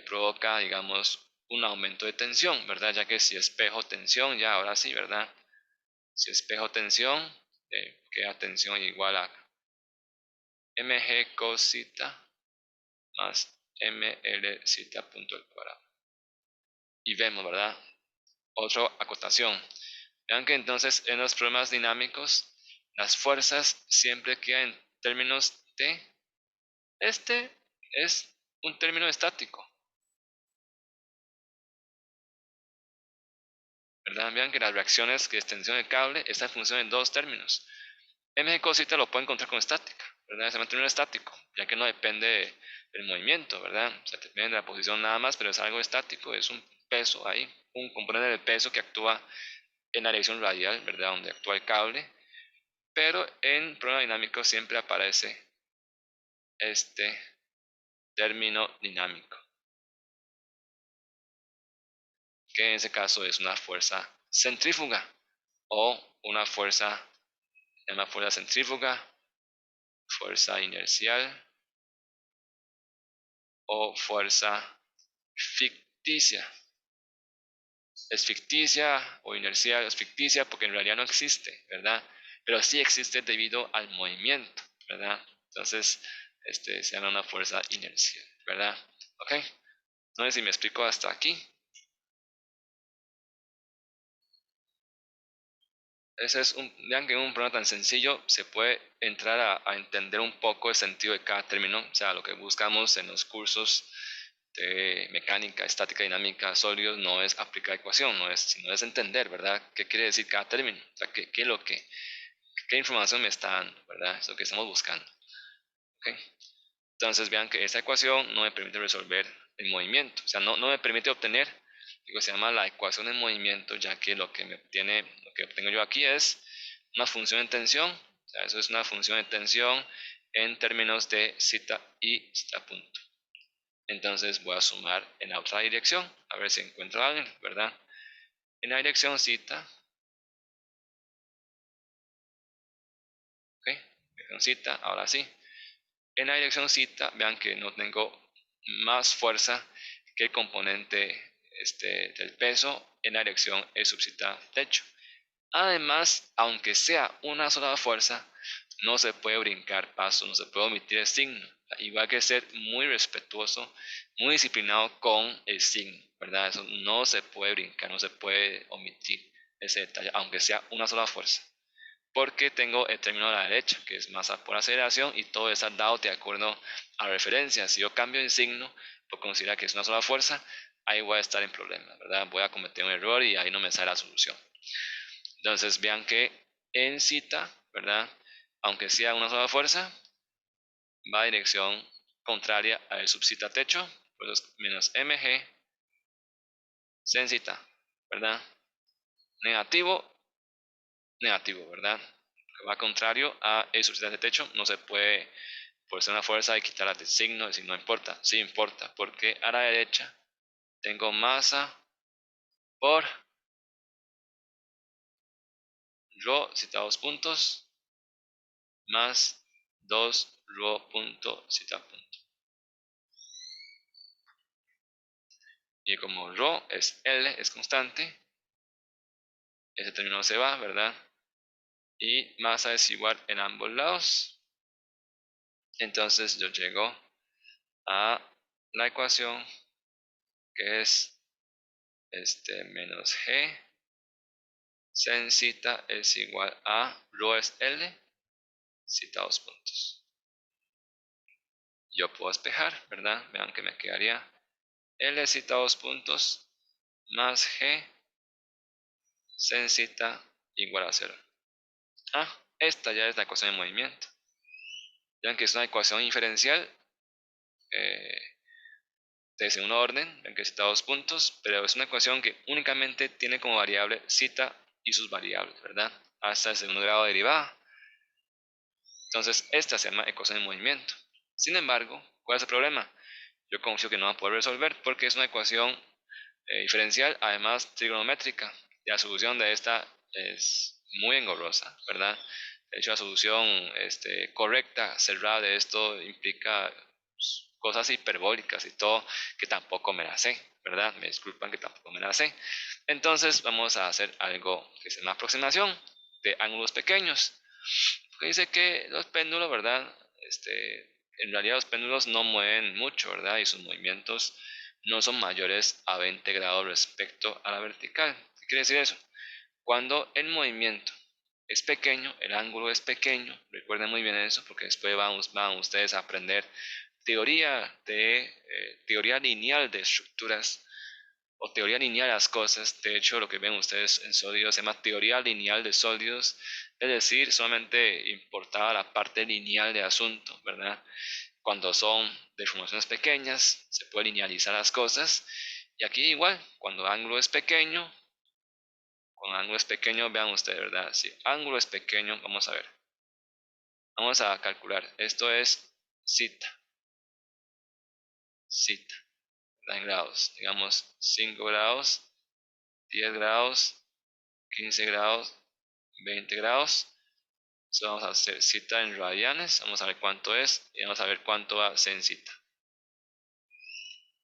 Speaker 1: provoca, digamos, un aumento de tensión, ¿verdad? Ya que si espejo tensión, ya ahora sí, ¿verdad? Si espejo tensión, queda tensión igual a mg cosita más ml zeta punto al cuadrado. Y vemos, ¿verdad? Otra acotación. Vean que entonces en los problemas dinámicos las fuerzas siempre quedan en términos de... Este es un término estático, ¿verdad? Vean que las reacciones que extensión de cable están en función de dos términos. mg cosita lo pueden encontrar con estática, ¿verdad? Se mantiene estático, ya que no depende del movimiento, ¿verdad? O sea, depende de la posición nada más, pero es algo estático, es un peso ahí, un componente del peso que actúa en la dirección radial, ¿verdad? Donde actúa el cable. Pero en problema dinámico siempre aparece este término dinámico, que en ese caso es una fuerza centrífuga o una fuerza, se llama fuerza centrífuga, fuerza inercial o fuerza ficticia. Es ficticia o inercial, es ficticia porque en realidad no existe, ¿verdad? Pero sí existe debido al movimiento, ¿verdad? Entonces, se llama una fuerza inercial, ¿verdad? ¿Ok? No sé si me explico hasta aquí. Vean que en un programa tan sencillo se puede entrar a entender un poco el sentido de cada término, o sea, lo que buscamos en los cursos de mecánica, estática, dinámica, sólidos, no es aplicar ecuación, sino es entender, ¿verdad? ¿Qué quiere decir cada término? O sea, qué información me está dando, ¿verdad? Es lo que estamos buscando. ¿Okay? Entonces vean que esa ecuación no me permite resolver el movimiento, o sea, no me permite obtener lo que se llama la ecuación de movimiento, ya que lo que obtengo yo aquí es una función de tensión, o sea, eso es una función de tensión en términos de cita y cita punto. Entonces voy a sumar en la otra dirección, a ver si encuentro algo, ¿verdad? En la dirección cita, ok, dirección cita, ahora sí. En la dirección cita, vean que no tengo más fuerza que el componente del peso en la dirección E sub cita techo. Además, aunque sea una sola fuerza, no se puede brincar pasos, no se puede omitir el signo. Igual hay que ser muy respetuoso, muy disciplinado con el signo, ¿verdad? Eso no se puede brincar, no se puede omitir ese detalle, aunque sea una sola fuerza. Porque tengo el término a la derecha, que es masa por aceleración, y todo está dado de acuerdo a referencia. Si yo cambio el signo, por considerar que es una sola fuerza, ahí voy a estar en problemas, ¿verdad? Voy a cometer un error y ahí no me sale la solución. Entonces vean que en cita, ¿verdad? Aunque sea una sola fuerza, va a dirección contraria a el subcita techo, pues menos mg sen cita, ¿verdad? Negativo, negativo, ¿verdad? Va contrario a el subcita de techo, no se puede, por ser una fuerza, y quitar el signo no importa, sí importa, porque a la derecha tengo masa por rho, cita dos puntos, más 2 rho punto cita punto. Y como rho es L, es constante, ese término se va, ¿verdad? Y masa es igual en ambos lados. Entonces yo llego a la ecuación que es menos G sen cita es igual a rho es L, cita dos puntos. Yo puedo despejar, ¿verdad? Vean que me quedaría L cita dos puntos más G sen cita igual a 0. Esta ya es la ecuación de movimiento. Vean que es una ecuación inferencial de segundo orden, ven que cita dos puntos, pero es una ecuación que únicamente tiene como variable cita y sus variables, ¿verdad? Hasta el segundo grado de derivada. Entonces, esta se llama ecuación de movimiento. Sin embargo, ¿cuál es el problema? Yo confío que no va a poder resolver porque es una ecuación diferencial, además trigonométrica. Y la solución de esta es muy engorrosa, ¿verdad? De hecho, la solución correcta, cerrada de esto implica cosas hiperbólicas y todo que tampoco me la sé, ¿verdad? Me disculpan que tampoco me la sé. Entonces vamos a hacer algo que se llama aproximación de ángulos pequeños. Que dice que los péndulos, ¿verdad? En realidad los péndulos no mueven mucho, ¿verdad? Y sus movimientos no son mayores a 20 grados respecto a la vertical. ¿Qué quiere decir eso? Cuando el movimiento es pequeño, el ángulo es pequeño, recuerden muy bien eso porque después van ustedes a aprender teoría lineal de estructuras o teoría lineal de las cosas. De hecho, lo que ven ustedes en sólidos se llama teoría lineal de sólidos, es decir, solamente importaba la parte lineal del asunto, ¿verdad? Cuando son deformaciones pequeñas, se puede linealizar las cosas. Y aquí igual, cuando el ángulo es pequeño, vean ustedes, ¿verdad? Si ángulo es pequeño, vamos a ver. Vamos a calcular. Esto es cita. En grados. Digamos 5 grados, 10 grados, 15 grados, 20 grados. Entonces vamos a hacer cita en radianes. Vamos a ver cuánto es y vamos a ver cuánto va en cita.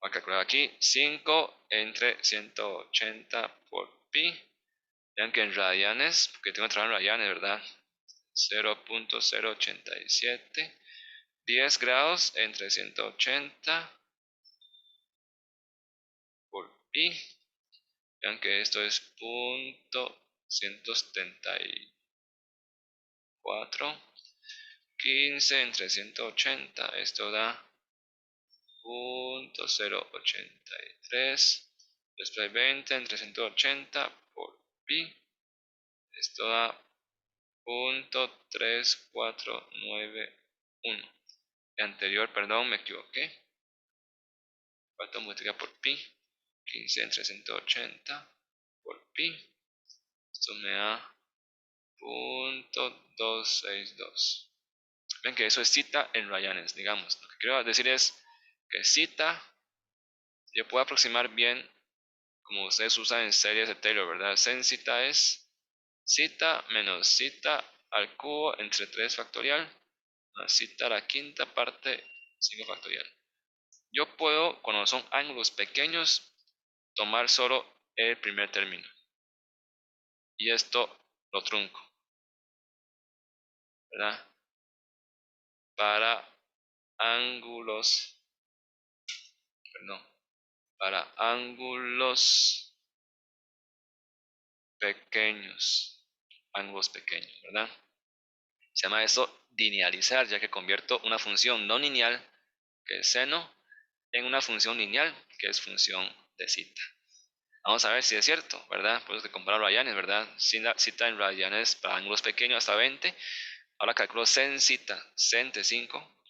Speaker 1: Voy a calcular aquí 5 entre 180 por pi. Vean que en radianes, porque tengo que trabajar en radianes, ¿verdad? 0.087. 10 grados entre 180 por pi. Vean que esto es 0.174. 15 entre 180, esto da 0.083. Después 20 entre 180 por pi, esto da 0.3491. Anterior, perdón, me equivoqué. ¿Cuánto multiplica por pi? 15 entre 180 por pi. Esto me da 0.262. Ven que eso es zeta en rayanes, digamos. Lo que quiero decir es que zeta, yo puedo aproximar bien como ustedes usan en series de Taylor, ¿verdad? Sen zeta es zeta menos zeta al cubo entre 3 factorial más zeta a la quinta parte 5 factorial. Yo puedo, cuando son ángulos pequeños, tomar solo el primer término. Y esto lo trunco, ¿verdad? Para ángulos, perdón, para ángulos pequeños, ¿verdad? Se llama eso linealizar, ya que convierto una función no lineal, que es seno, en una función lineal, que es función de zeta. Vamos a ver si es cierto, ¿verdad? Por eso que comparo radianes, ¿verdad? Zeta en radianes para ángulos pequeños hasta 20. Ahora calculo sen zeta, sen de 5.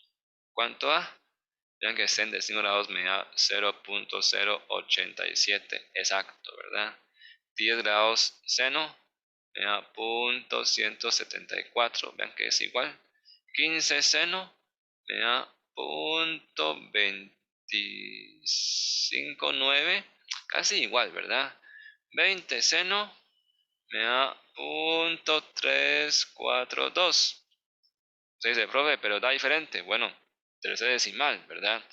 Speaker 1: ¿Cuánto da? Vean que sen de 5 grados me da 0.087 exacto, ¿verdad? 10 grados seno me da 0.174. Vean que es igual. 15 seno me da 0.259. Casi igual, ¿verdad? 20 seno me da 0.342. Se dice, profe, pero da diferente. Bueno, tercera decimal, ¿verdad?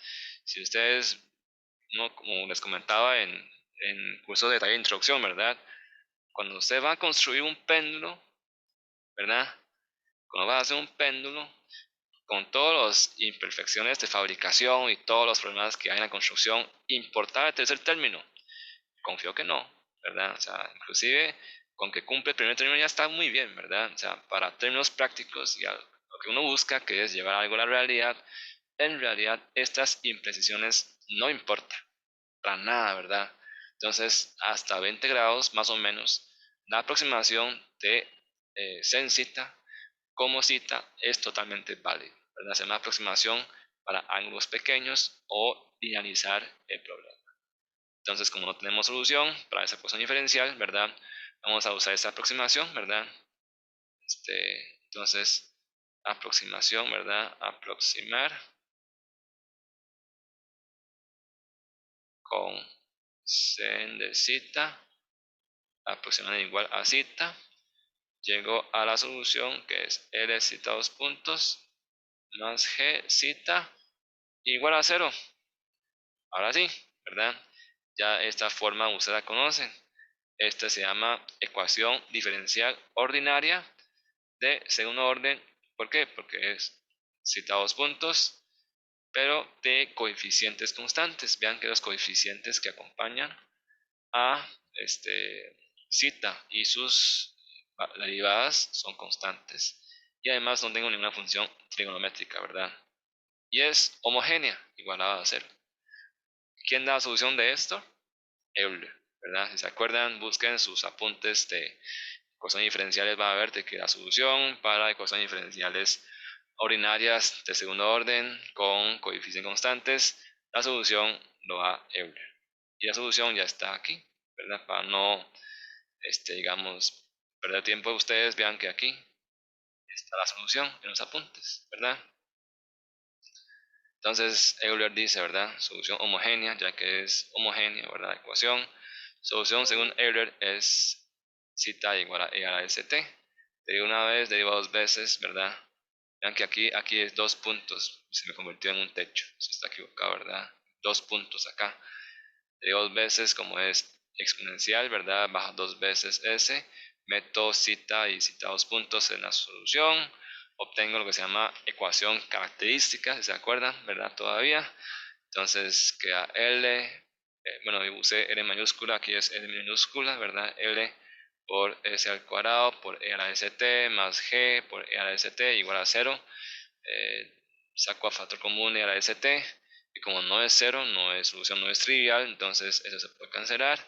Speaker 1: Si ustedes, no, como les comentaba en curso de talla de introducción, ¿verdad? Cuando usted va a construir un péndulo, ¿verdad? Cuando va a hacer un péndulo, con todas las imperfecciones de fabricación y todos los problemas que hay en la construcción, ¿importaba el tercer término? Confío que no, ¿verdad? O sea, inclusive con que cumple el primer término ya está muy bien, ¿verdad? O sea, para términos prácticos y lo que uno busca, que es llevar algo a la realidad, en realidad estas imprecisiones no importan, para nada, ¿verdad? Entonces, hasta 20 grados más o menos, la aproximación de sen zeta como zeta es totalmente válido, ¿verdad? Hacer una aproximación para ángulos pequeños o linealizar el problema. Entonces, como no tenemos solución para esa ecuación diferencial, ¿verdad? Vamos a usar esta aproximación, ¿verdad? Entonces, aproximación, ¿verdad? Aproximar con sen de zeta, aproximar igual a zeta. Llego a la solución que es L zeta 2 puntos más G zeta igual a 0. Ahora sí, ¿verdad? Ya esta forma usted la conoce. Esta se llama ecuación diferencial ordinaria de segundo orden. ¿Por qué? Porque es zeta 2 puntos, pero de coeficientes constantes. Vean que los coeficientes que acompañan a zeta y sus derivadas son constantes. Y además no tengo ninguna función trigonométrica, ¿verdad? Y es homogénea, igualada a 0. ¿Quién da la solución de esto? Euler, ¿verdad? Si se acuerdan, busquen sus apuntes de ecuaciones diferenciales, van a ver de que la solución para ecuaciones diferenciales ordinarias de segundo orden con coeficientes constantes, la solución lo da Euler. Y la solución ya está aquí, ¿verdad? Para no, digamos, perder tiempo ustedes, vean que aquí está la solución en los apuntes, ¿verdad? Entonces Euler dice, ¿verdad? Solución homogénea, ya que es homogénea, ¿verdad? Ecuación. Solución según Euler es zeta igual a E a la ST. Derivo una vez, derivo dos veces, ¿verdad? Vean que aquí es 2 puntos. Se me convirtió en un techo. Eso está equivocado, ¿verdad? 2 puntos acá. Derivo dos veces, como es exponencial, ¿verdad? Bajo 2 veces S. Meto zeta y zeta 2 puntos en la solución. Obtengo lo que se llama ecuación característica, si se acuerdan, ¿verdad? Todavía. Entonces queda L, bueno, usé L mayúscula, aquí es L minúscula, ¿verdad? L por S al cuadrado por E a la ST más G por E a la ST igual a 0. Saco a factor común E a la ST y como no es 0, solución no es trivial, entonces eso se puede cancelar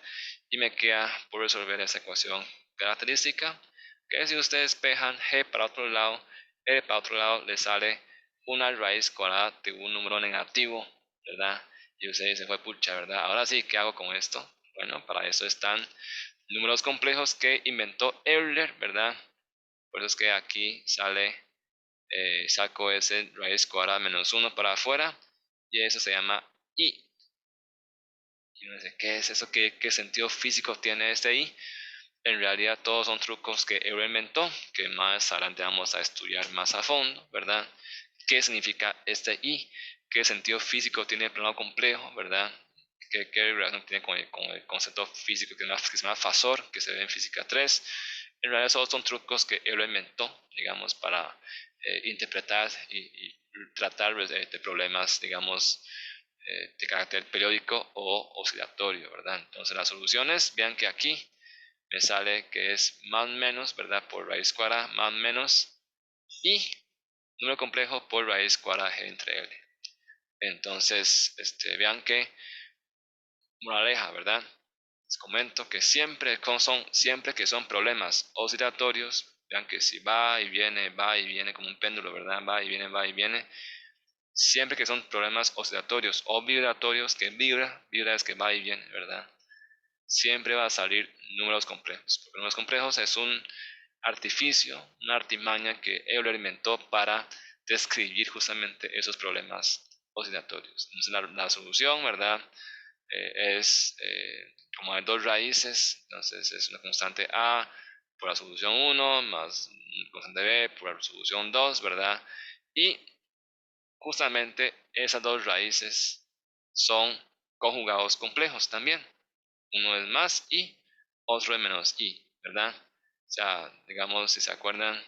Speaker 1: y me queda por resolver esa ecuación característica, que si ustedes despejan G para otro lado, E para otro lado le sale una raíz cuadrada de un número negativo, ¿verdad? Y usted dice, fue pucha, ¿verdad? Ahora sí, ¿qué hago con esto? Bueno, para eso están números complejos que inventó Euler, ¿verdad? Por eso es que aquí sale saco ese raíz cuadrada menos 1 para afuera y eso se llama i. Y uno dice, ¿qué es eso? ¿Qué sentido físico tiene este i? En realidad todos son trucos que Euler inventó, que más adelante vamos a estudiar más a fondo, ¿verdad? ¿Qué significa este i? ¿Qué sentido físico tiene el plano complejo, verdad? ¿Qué relación tiene con el concepto físico que se llama fasor, que se ve en física 3? En realidad esos son trucos que Euler inventó, digamos, para interpretar y tratar de problemas, digamos, de carácter periódico o oscilatorio, ¿verdad? Entonces las soluciones, vean que aquí me sale que es más menos, ¿verdad? Por raíz cuadrada más menos y número complejo por raíz cuadrada g entre L. Entonces, vean que, moraleja, ¿verdad? Les comento que siempre que son problemas oscilatorios, vean que si va y viene como un péndulo, ¿verdad? Va y viene. Siempre que son problemas oscilatorios o vibratorios, que vibra es que va y viene, ¿verdad? Siempre va a salir números complejos. Porque números complejos es un artificio, una artimaña que Euler inventó para describir justamente esos problemas oscilatorios. Entonces la solución, ¿verdad? Es como hay dos raíces, entonces es una constante a por la solución 1 más una constante b por la solución 2, ¿verdad? Y justamente esas dos raíces son conjugados complejos también. Uno es más i, otro es menos i, ¿verdad? O sea, digamos, si se acuerdan,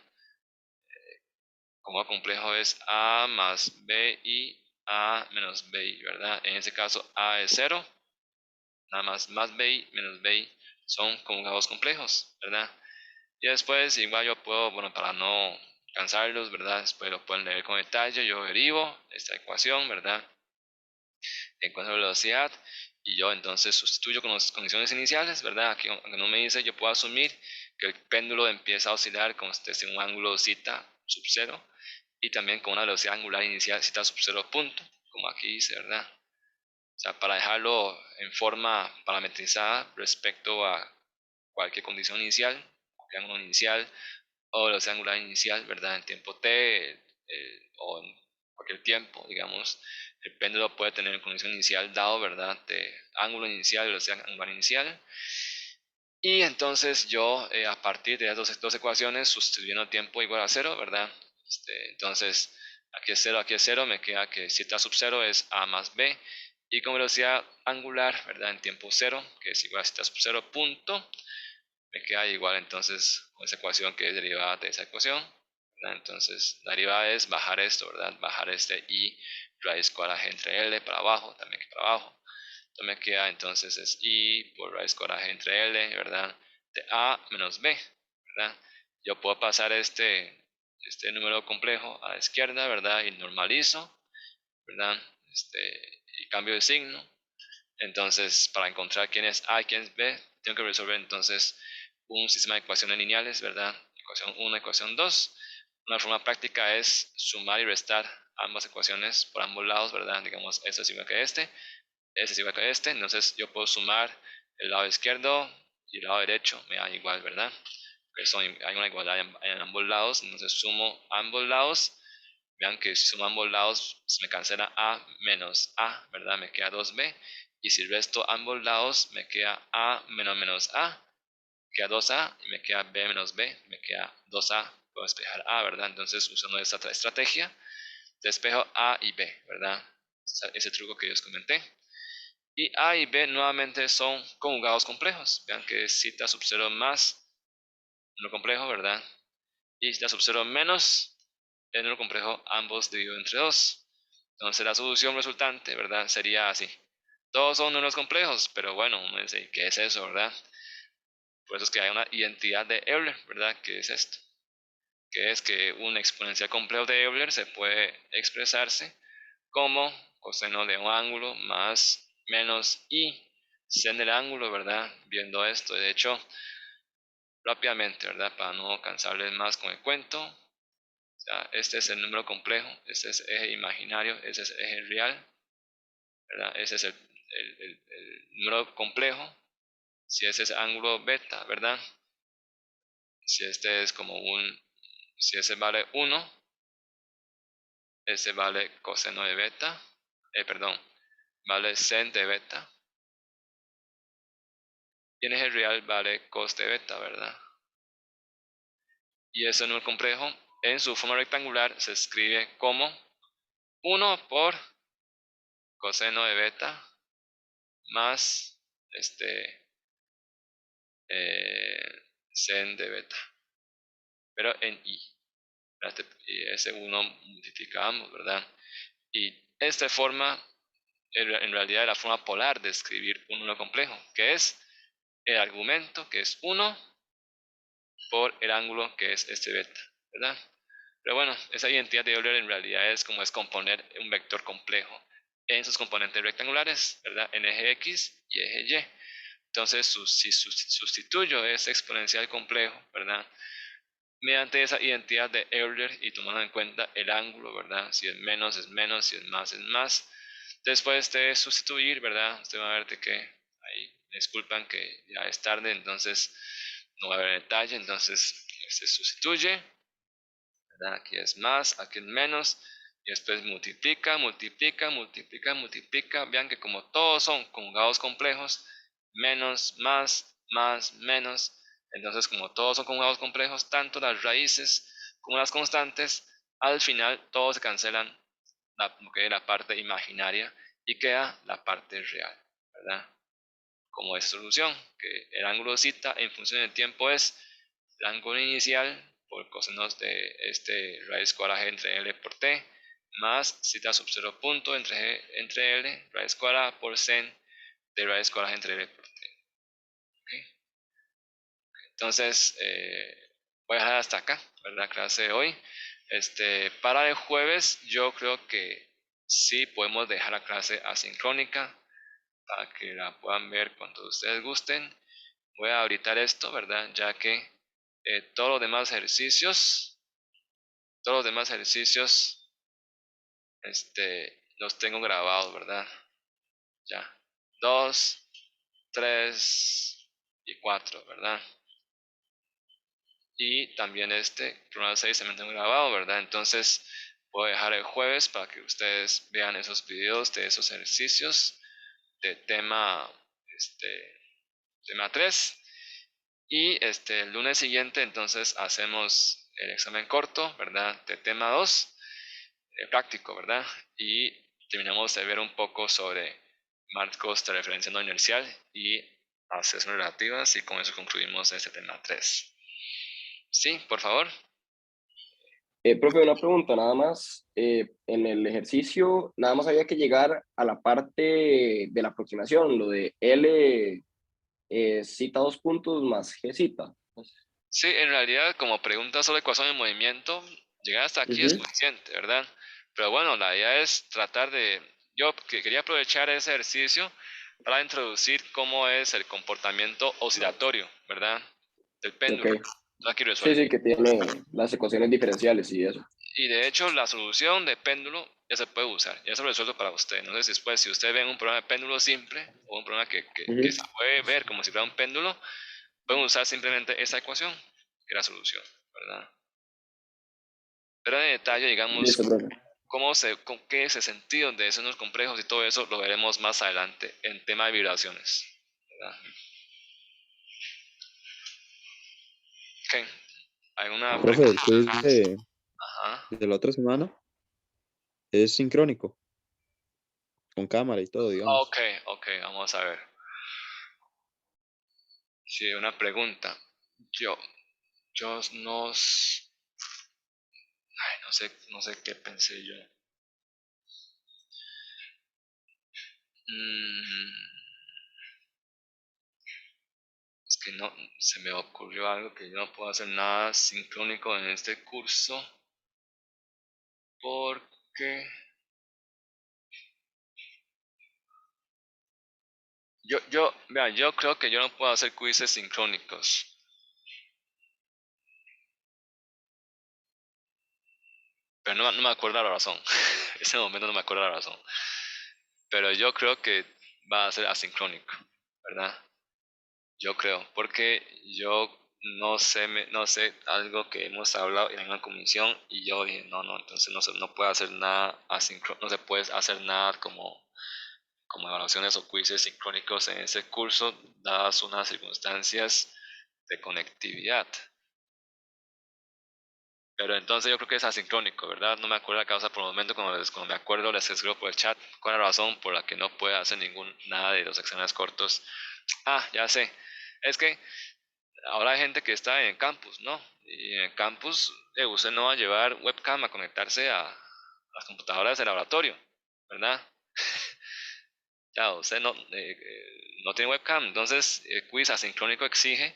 Speaker 1: como complejo es a más b y a menos bi, ¿verdad? En ese caso a es 0, nada más bi menos bi son conjugados complejos, ¿verdad? Y después igual yo puedo, bueno, para no cansarlos, ¿verdad? Después lo pueden leer con detalle, yo derivo esta ecuación, ¿verdad? Encuentro la velocidad y yo entonces sustituyo con las condiciones iniciales, ¿verdad? Aquí aunque no me dice, yo puedo asumir que el péndulo empieza a oscilar con un ángulo zeta sub 0 y también con una velocidad angular inicial zeta sub 0 punto, como aquí dice, ¿verdad? O sea, para dejarlo en forma parametrizada respecto a cualquier condición inicial, cualquier ángulo inicial o velocidad angular inicial, ¿verdad? En tiempo t o en cualquier tiempo, digamos, el péndulo puede tener condición inicial dado, ¿verdad? De ángulo inicial, velocidad angular inicial. Y entonces yo, a partir de las dos ecuaciones, sustituyendo tiempo igual a 0, ¿verdad? Entonces, aquí es 0, me queda que zeta sub 0 es a más b, y con velocidad angular, ¿verdad? En tiempo 0, que es igual a zeta sub 0 punto, me queda igual entonces con esa ecuación que es derivada de esa ecuación, ¿verdad? Entonces, la derivada es bajar esto, ¿verdad? Bajar este i raíz cuadrada g entre L para abajo, también que para abajo. Entonces me queda entonces es i por raíz cuadrada g entre L, ¿verdad? De a menos b, ¿verdad? Yo puedo pasar este número complejo a la izquierda, ¿verdad? Y normalizo, ¿verdad? Y cambio de signo. Entonces, para encontrar quién es a y quién es b, tengo que resolver entonces un sistema de ecuaciones lineales, ¿verdad? Ecuación 1, ecuación 2. Una forma práctica es sumar y restar ambas ecuaciones por ambos lados, ¿verdad? Digamos, esto es igual que este es igual que este, entonces yo puedo sumar el lado izquierdo y el lado derecho, me da igual, ¿verdad? Hay una igualdad en ambos lados, entonces sumo ambos lados, vean que si sumo ambos lados se me cancela a menos a, ¿verdad? Me queda 2b, y si resto ambos lados me queda a menos a, queda 2a, y me queda b menos b, me queda 2a, puedo despejar a, ¿verdad? Entonces usando esta estrategia, despejo a y b, ¿verdad? Ese truco que yo os comenté. Y a y b nuevamente son conjugados complejos. Vean que es zeta sub 0 más número complejo, ¿verdad? Y zeta sub 0 menos el número complejo, ambos dividido entre 2. Entonces la solución resultante, ¿verdad? Sería así. Todos son números complejos, pero bueno, uno dice, ¿qué es eso, verdad? Por eso es que hay una identidad de Euler, ¿verdad? ¿Qué es esto? Que es que un exponencial complejo de Euler se puede expresarse como coseno de un ángulo más menos i sen del ángulo, ¿verdad? Viendo esto, de hecho, rápidamente, ¿verdad? Para no cansarles más con el cuento, o sea, este es el número complejo, este es eje imaginario, este es eje real, ¿verdad? Ese es el número complejo, si ese es ángulo beta, ¿verdad? Si este es como si ese vale 1, ese vale coseno de beta, perdón, vale sen de beta. Y en eje real vale cos de beta, ¿verdad? Y ese número complejo en su forma rectangular se escribe como 1 por coseno de beta más sen de beta, pero en i. Y ese 1 multiplica ambos, ¿verdad? Y esta forma, en realidad, es la forma polar de escribir un número complejo, que es el argumento, que es 1, por el ángulo, que es este beta, ¿verdad? Pero bueno, esa identidad de Euler en realidad es como descomponer un vector complejo en sus componentes rectangulares, ¿verdad? En eje X y eje Y. Entonces, si sustituyo ese exponencial complejo, ¿verdad? Mediante esa identidad de Euler y tomando en cuenta el ángulo, ¿verdad? Si es menos, es menos, si es más, es más. Después de sustituir, ¿verdad? Usted va a ver de que ahí, disculpan que ya es tarde, entonces no va a haber detalle, entonces se sustituye, ¿verdad? Aquí es más, aquí es menos, y después multiplica, multiplica, multiplica, multiplica. Vean que como todos son conjugados complejos, menos, más, menos. Entonces, como todos son conjugados complejos, tanto las raíces como las constantes, al final todos se cancelan lo que es la parte imaginaria y queda la parte real, ¿verdad? Como es solución, que el ángulo cita en función del tiempo es el ángulo inicial por cosenos de raíz cuadrada entre L por T, más cita sub 0 punto entre L, raíz cuadrada por sen de raíz cuadrada entre L por T. ¿Okay? Entonces, voy a dejar hasta acá, ¿verdad? Clase de hoy. Para el jueves, yo creo que sí podemos dejar la clase asincrónica para que la puedan ver cuando ustedes gusten. Voy a habilitar esto, ¿verdad? Ya que todos los demás ejercicios, los tengo grabados, ¿verdad? Ya. 2, 3 y 4, ¿verdad? Y también problema 6 también tengo grabado, ¿verdad? Entonces voy a dejar el jueves para que ustedes vean esos videos de esos ejercicios de tema 3. Y el lunes siguiente entonces hacemos el examen corto, ¿verdad? De tema 2, práctico, ¿verdad? Y terminamos de ver un poco sobre marcos de referencia no inercial y asociaciones relativas, y con eso concluimos este tema 3. Sí, por favor.
Speaker 3: Profe, una pregunta nada más. En el ejercicio, nada más había que llegar a la parte de la aproximación, lo de L cita 2 puntos más G cita.
Speaker 1: Sí, en realidad, como pregunta sobre ecuación de movimiento, llegar hasta aquí es
Speaker 3: Ujú.
Speaker 1: suficiente, ¿verdad? Pero bueno, la idea es tratar de... Yo quería aprovechar ese ejercicio para introducir cómo es el comportamiento oscilatorio, ¿verdad? Del
Speaker 3: Ok.
Speaker 1: péndulo. Aquí
Speaker 3: Sí,
Speaker 1: resuelve.
Speaker 3: sí, que tiene las ecuaciones diferenciales y eso.
Speaker 1: Y de hecho, la solución de péndulo ya se puede usar, ya se lo resuelto para usted. No sé si después, si usted ve un problema de péndulo simple o un problema que
Speaker 3: Ujú.
Speaker 1: se puede ver como si fuera un péndulo, pueden usar simplemente esa ecuación, que es la solución, ¿verdad? Pero en detalle, digamos,
Speaker 3: Listo, profe.
Speaker 1: qué es el sentido de esos números complejos y todo eso lo veremos más adelante en tema de vibraciones, ¿verdad? Ok, ¿alguna
Speaker 4: Profe,
Speaker 1: pregunta?
Speaker 4: el quiz
Speaker 1: Ajá.
Speaker 4: de la otra semana es sincrónico, con cámara y todo, digamos.
Speaker 1: Ok, ok, vamos a ver. Sí, una pregunta. Yo, yo no, ay, no sé qué pensé yo. Mm, es que no, se me ocurrió algo que yo no puedo hacer nada sincrónico en este curso porque vean, yo creo que yo no puedo hacer quizzes sincrónicos. Pero no me acuerdo la razón. En ese momento no me acuerdo la razón. Pero yo creo que va a ser asincrónico, ¿verdad? Yo creo, porque yo no sé, no sé, algo que hemos hablado en una comisión y yo dije, no, entonces no puede hacer nada asíncrono, no se puede hacer nada como evaluaciones o quizzes sincrónicos en ese curso, dadas unas circunstancias de conectividad. Pero entonces yo creo que es asincrónico, ¿verdad? No me acuerdo la causa por el momento, cuando me acuerdo les escribo por el chat cuál es la razón por la que no puede hacer nada de los exámenes cortos. Ah, ya sé, es que ahora hay gente que está en campus, ¿no? Y en el campus usted no va a llevar webcam a conectarse a las computadoras del laboratorio, ¿verdad? Ya, usted no tiene webcam, entonces el quiz asincrónico exige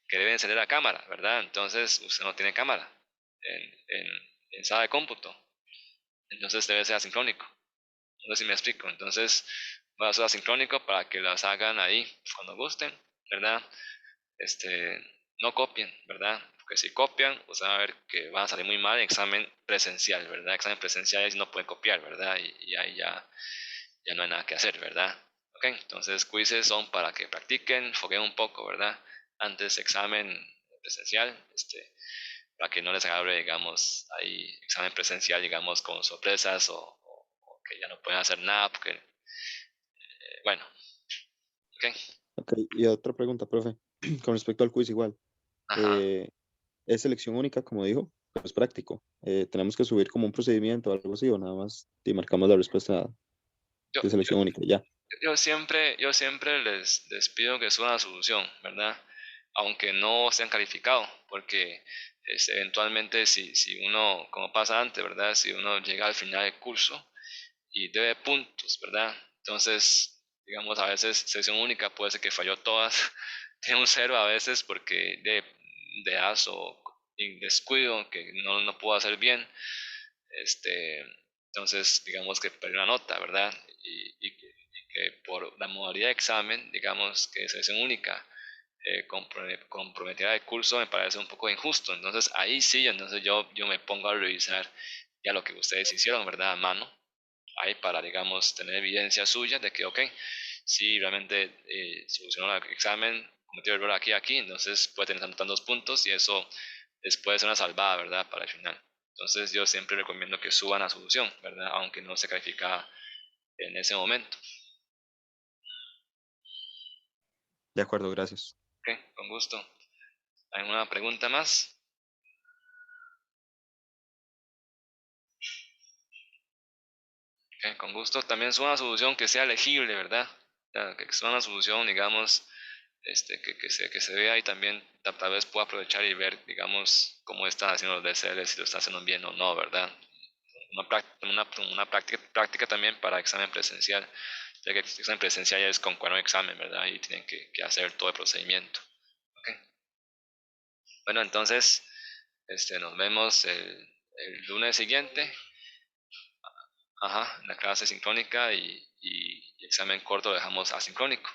Speaker 1: que debe encender la cámara, ¿verdad? Entonces usted no tiene cámara en sala de cómputo, entonces debe ser asincrónico. No sé si me explico. Entonces va a ser asincrónico para que las hagan ahí cuando gusten, ¿verdad? No copien, ¿verdad? Porque si copian, pues van a ver que van a salir muy mal en examen presencial, ¿verdad? Examen presencial es no pueden copiar, ¿verdad? Y ahí ya no hay nada que hacer, ¿verdad? Ok, entonces quizzes son para que practiquen, fogueen un poco, ¿verdad? Antes examen presencial, para que no les agarre, digamos, ahí examen presencial, digamos, con sorpresas o que ya no pueden hacer nada, porque, bueno, ok,
Speaker 4: Ok, y otra pregunta, profe, con respecto al quiz igual.
Speaker 1: ajá.
Speaker 4: eh, ¿Es selección única, como dijo? Pero es práctico. ¿Tenemos que subir como un procedimiento o algo así o nada más y marcamos la respuesta
Speaker 1: Yo,
Speaker 4: de selección única? Ya.
Speaker 1: yo siempre les pido que suban la solución, ¿verdad? Aunque no sean calificados, porque eventualmente si uno, como pasa antes, ¿verdad? Si uno llega al final del curso y debe puntos, ¿verdad? Entonces, digamos, a veces sección única puede ser que falló todas, tiene un cero a veces porque de aso y descuido que no pudo hacer bien, este, entonces digamos que perdió una nota, ¿verdad? Y que por la modalidad de examen, digamos que es sección única, comprometida el curso me parece un poco injusto, entonces ahí sí, entonces yo me pongo a revisar ya lo que ustedes hicieron, ¿verdad? A mano, ahí para, digamos, tener evidencia suya de que, ok, si realmente solucionó el examen, cometió error aquí, entonces puede tener tantos puntos y eso después es una salvada, ¿verdad? Para el final. Entonces yo siempre recomiendo que suban a solución, ¿verdad? Aunque no se califica en ese momento.
Speaker 4: De acuerdo, gracias.
Speaker 1: Ok, con gusto. ¿Hay alguna pregunta más? Ok, con gusto. También suban una solución que sea legible, ¿verdad? Ya, que sea una solución, digamos, que se vea y también tal vez pueda aprovechar y ver, digamos, cómo están haciendo los DSL, si lo están haciendo bien o no, ¿verdad? Una práctica también para examen presencial, ya que el examen presencial ya es con cuerno de examen, ¿verdad? Y tienen que hacer todo el procedimiento. ¿Ok? Bueno, entonces, nos vemos el lunes siguiente, ajá, en la clase sincrónica y examen corto lo dejamos asincrónico.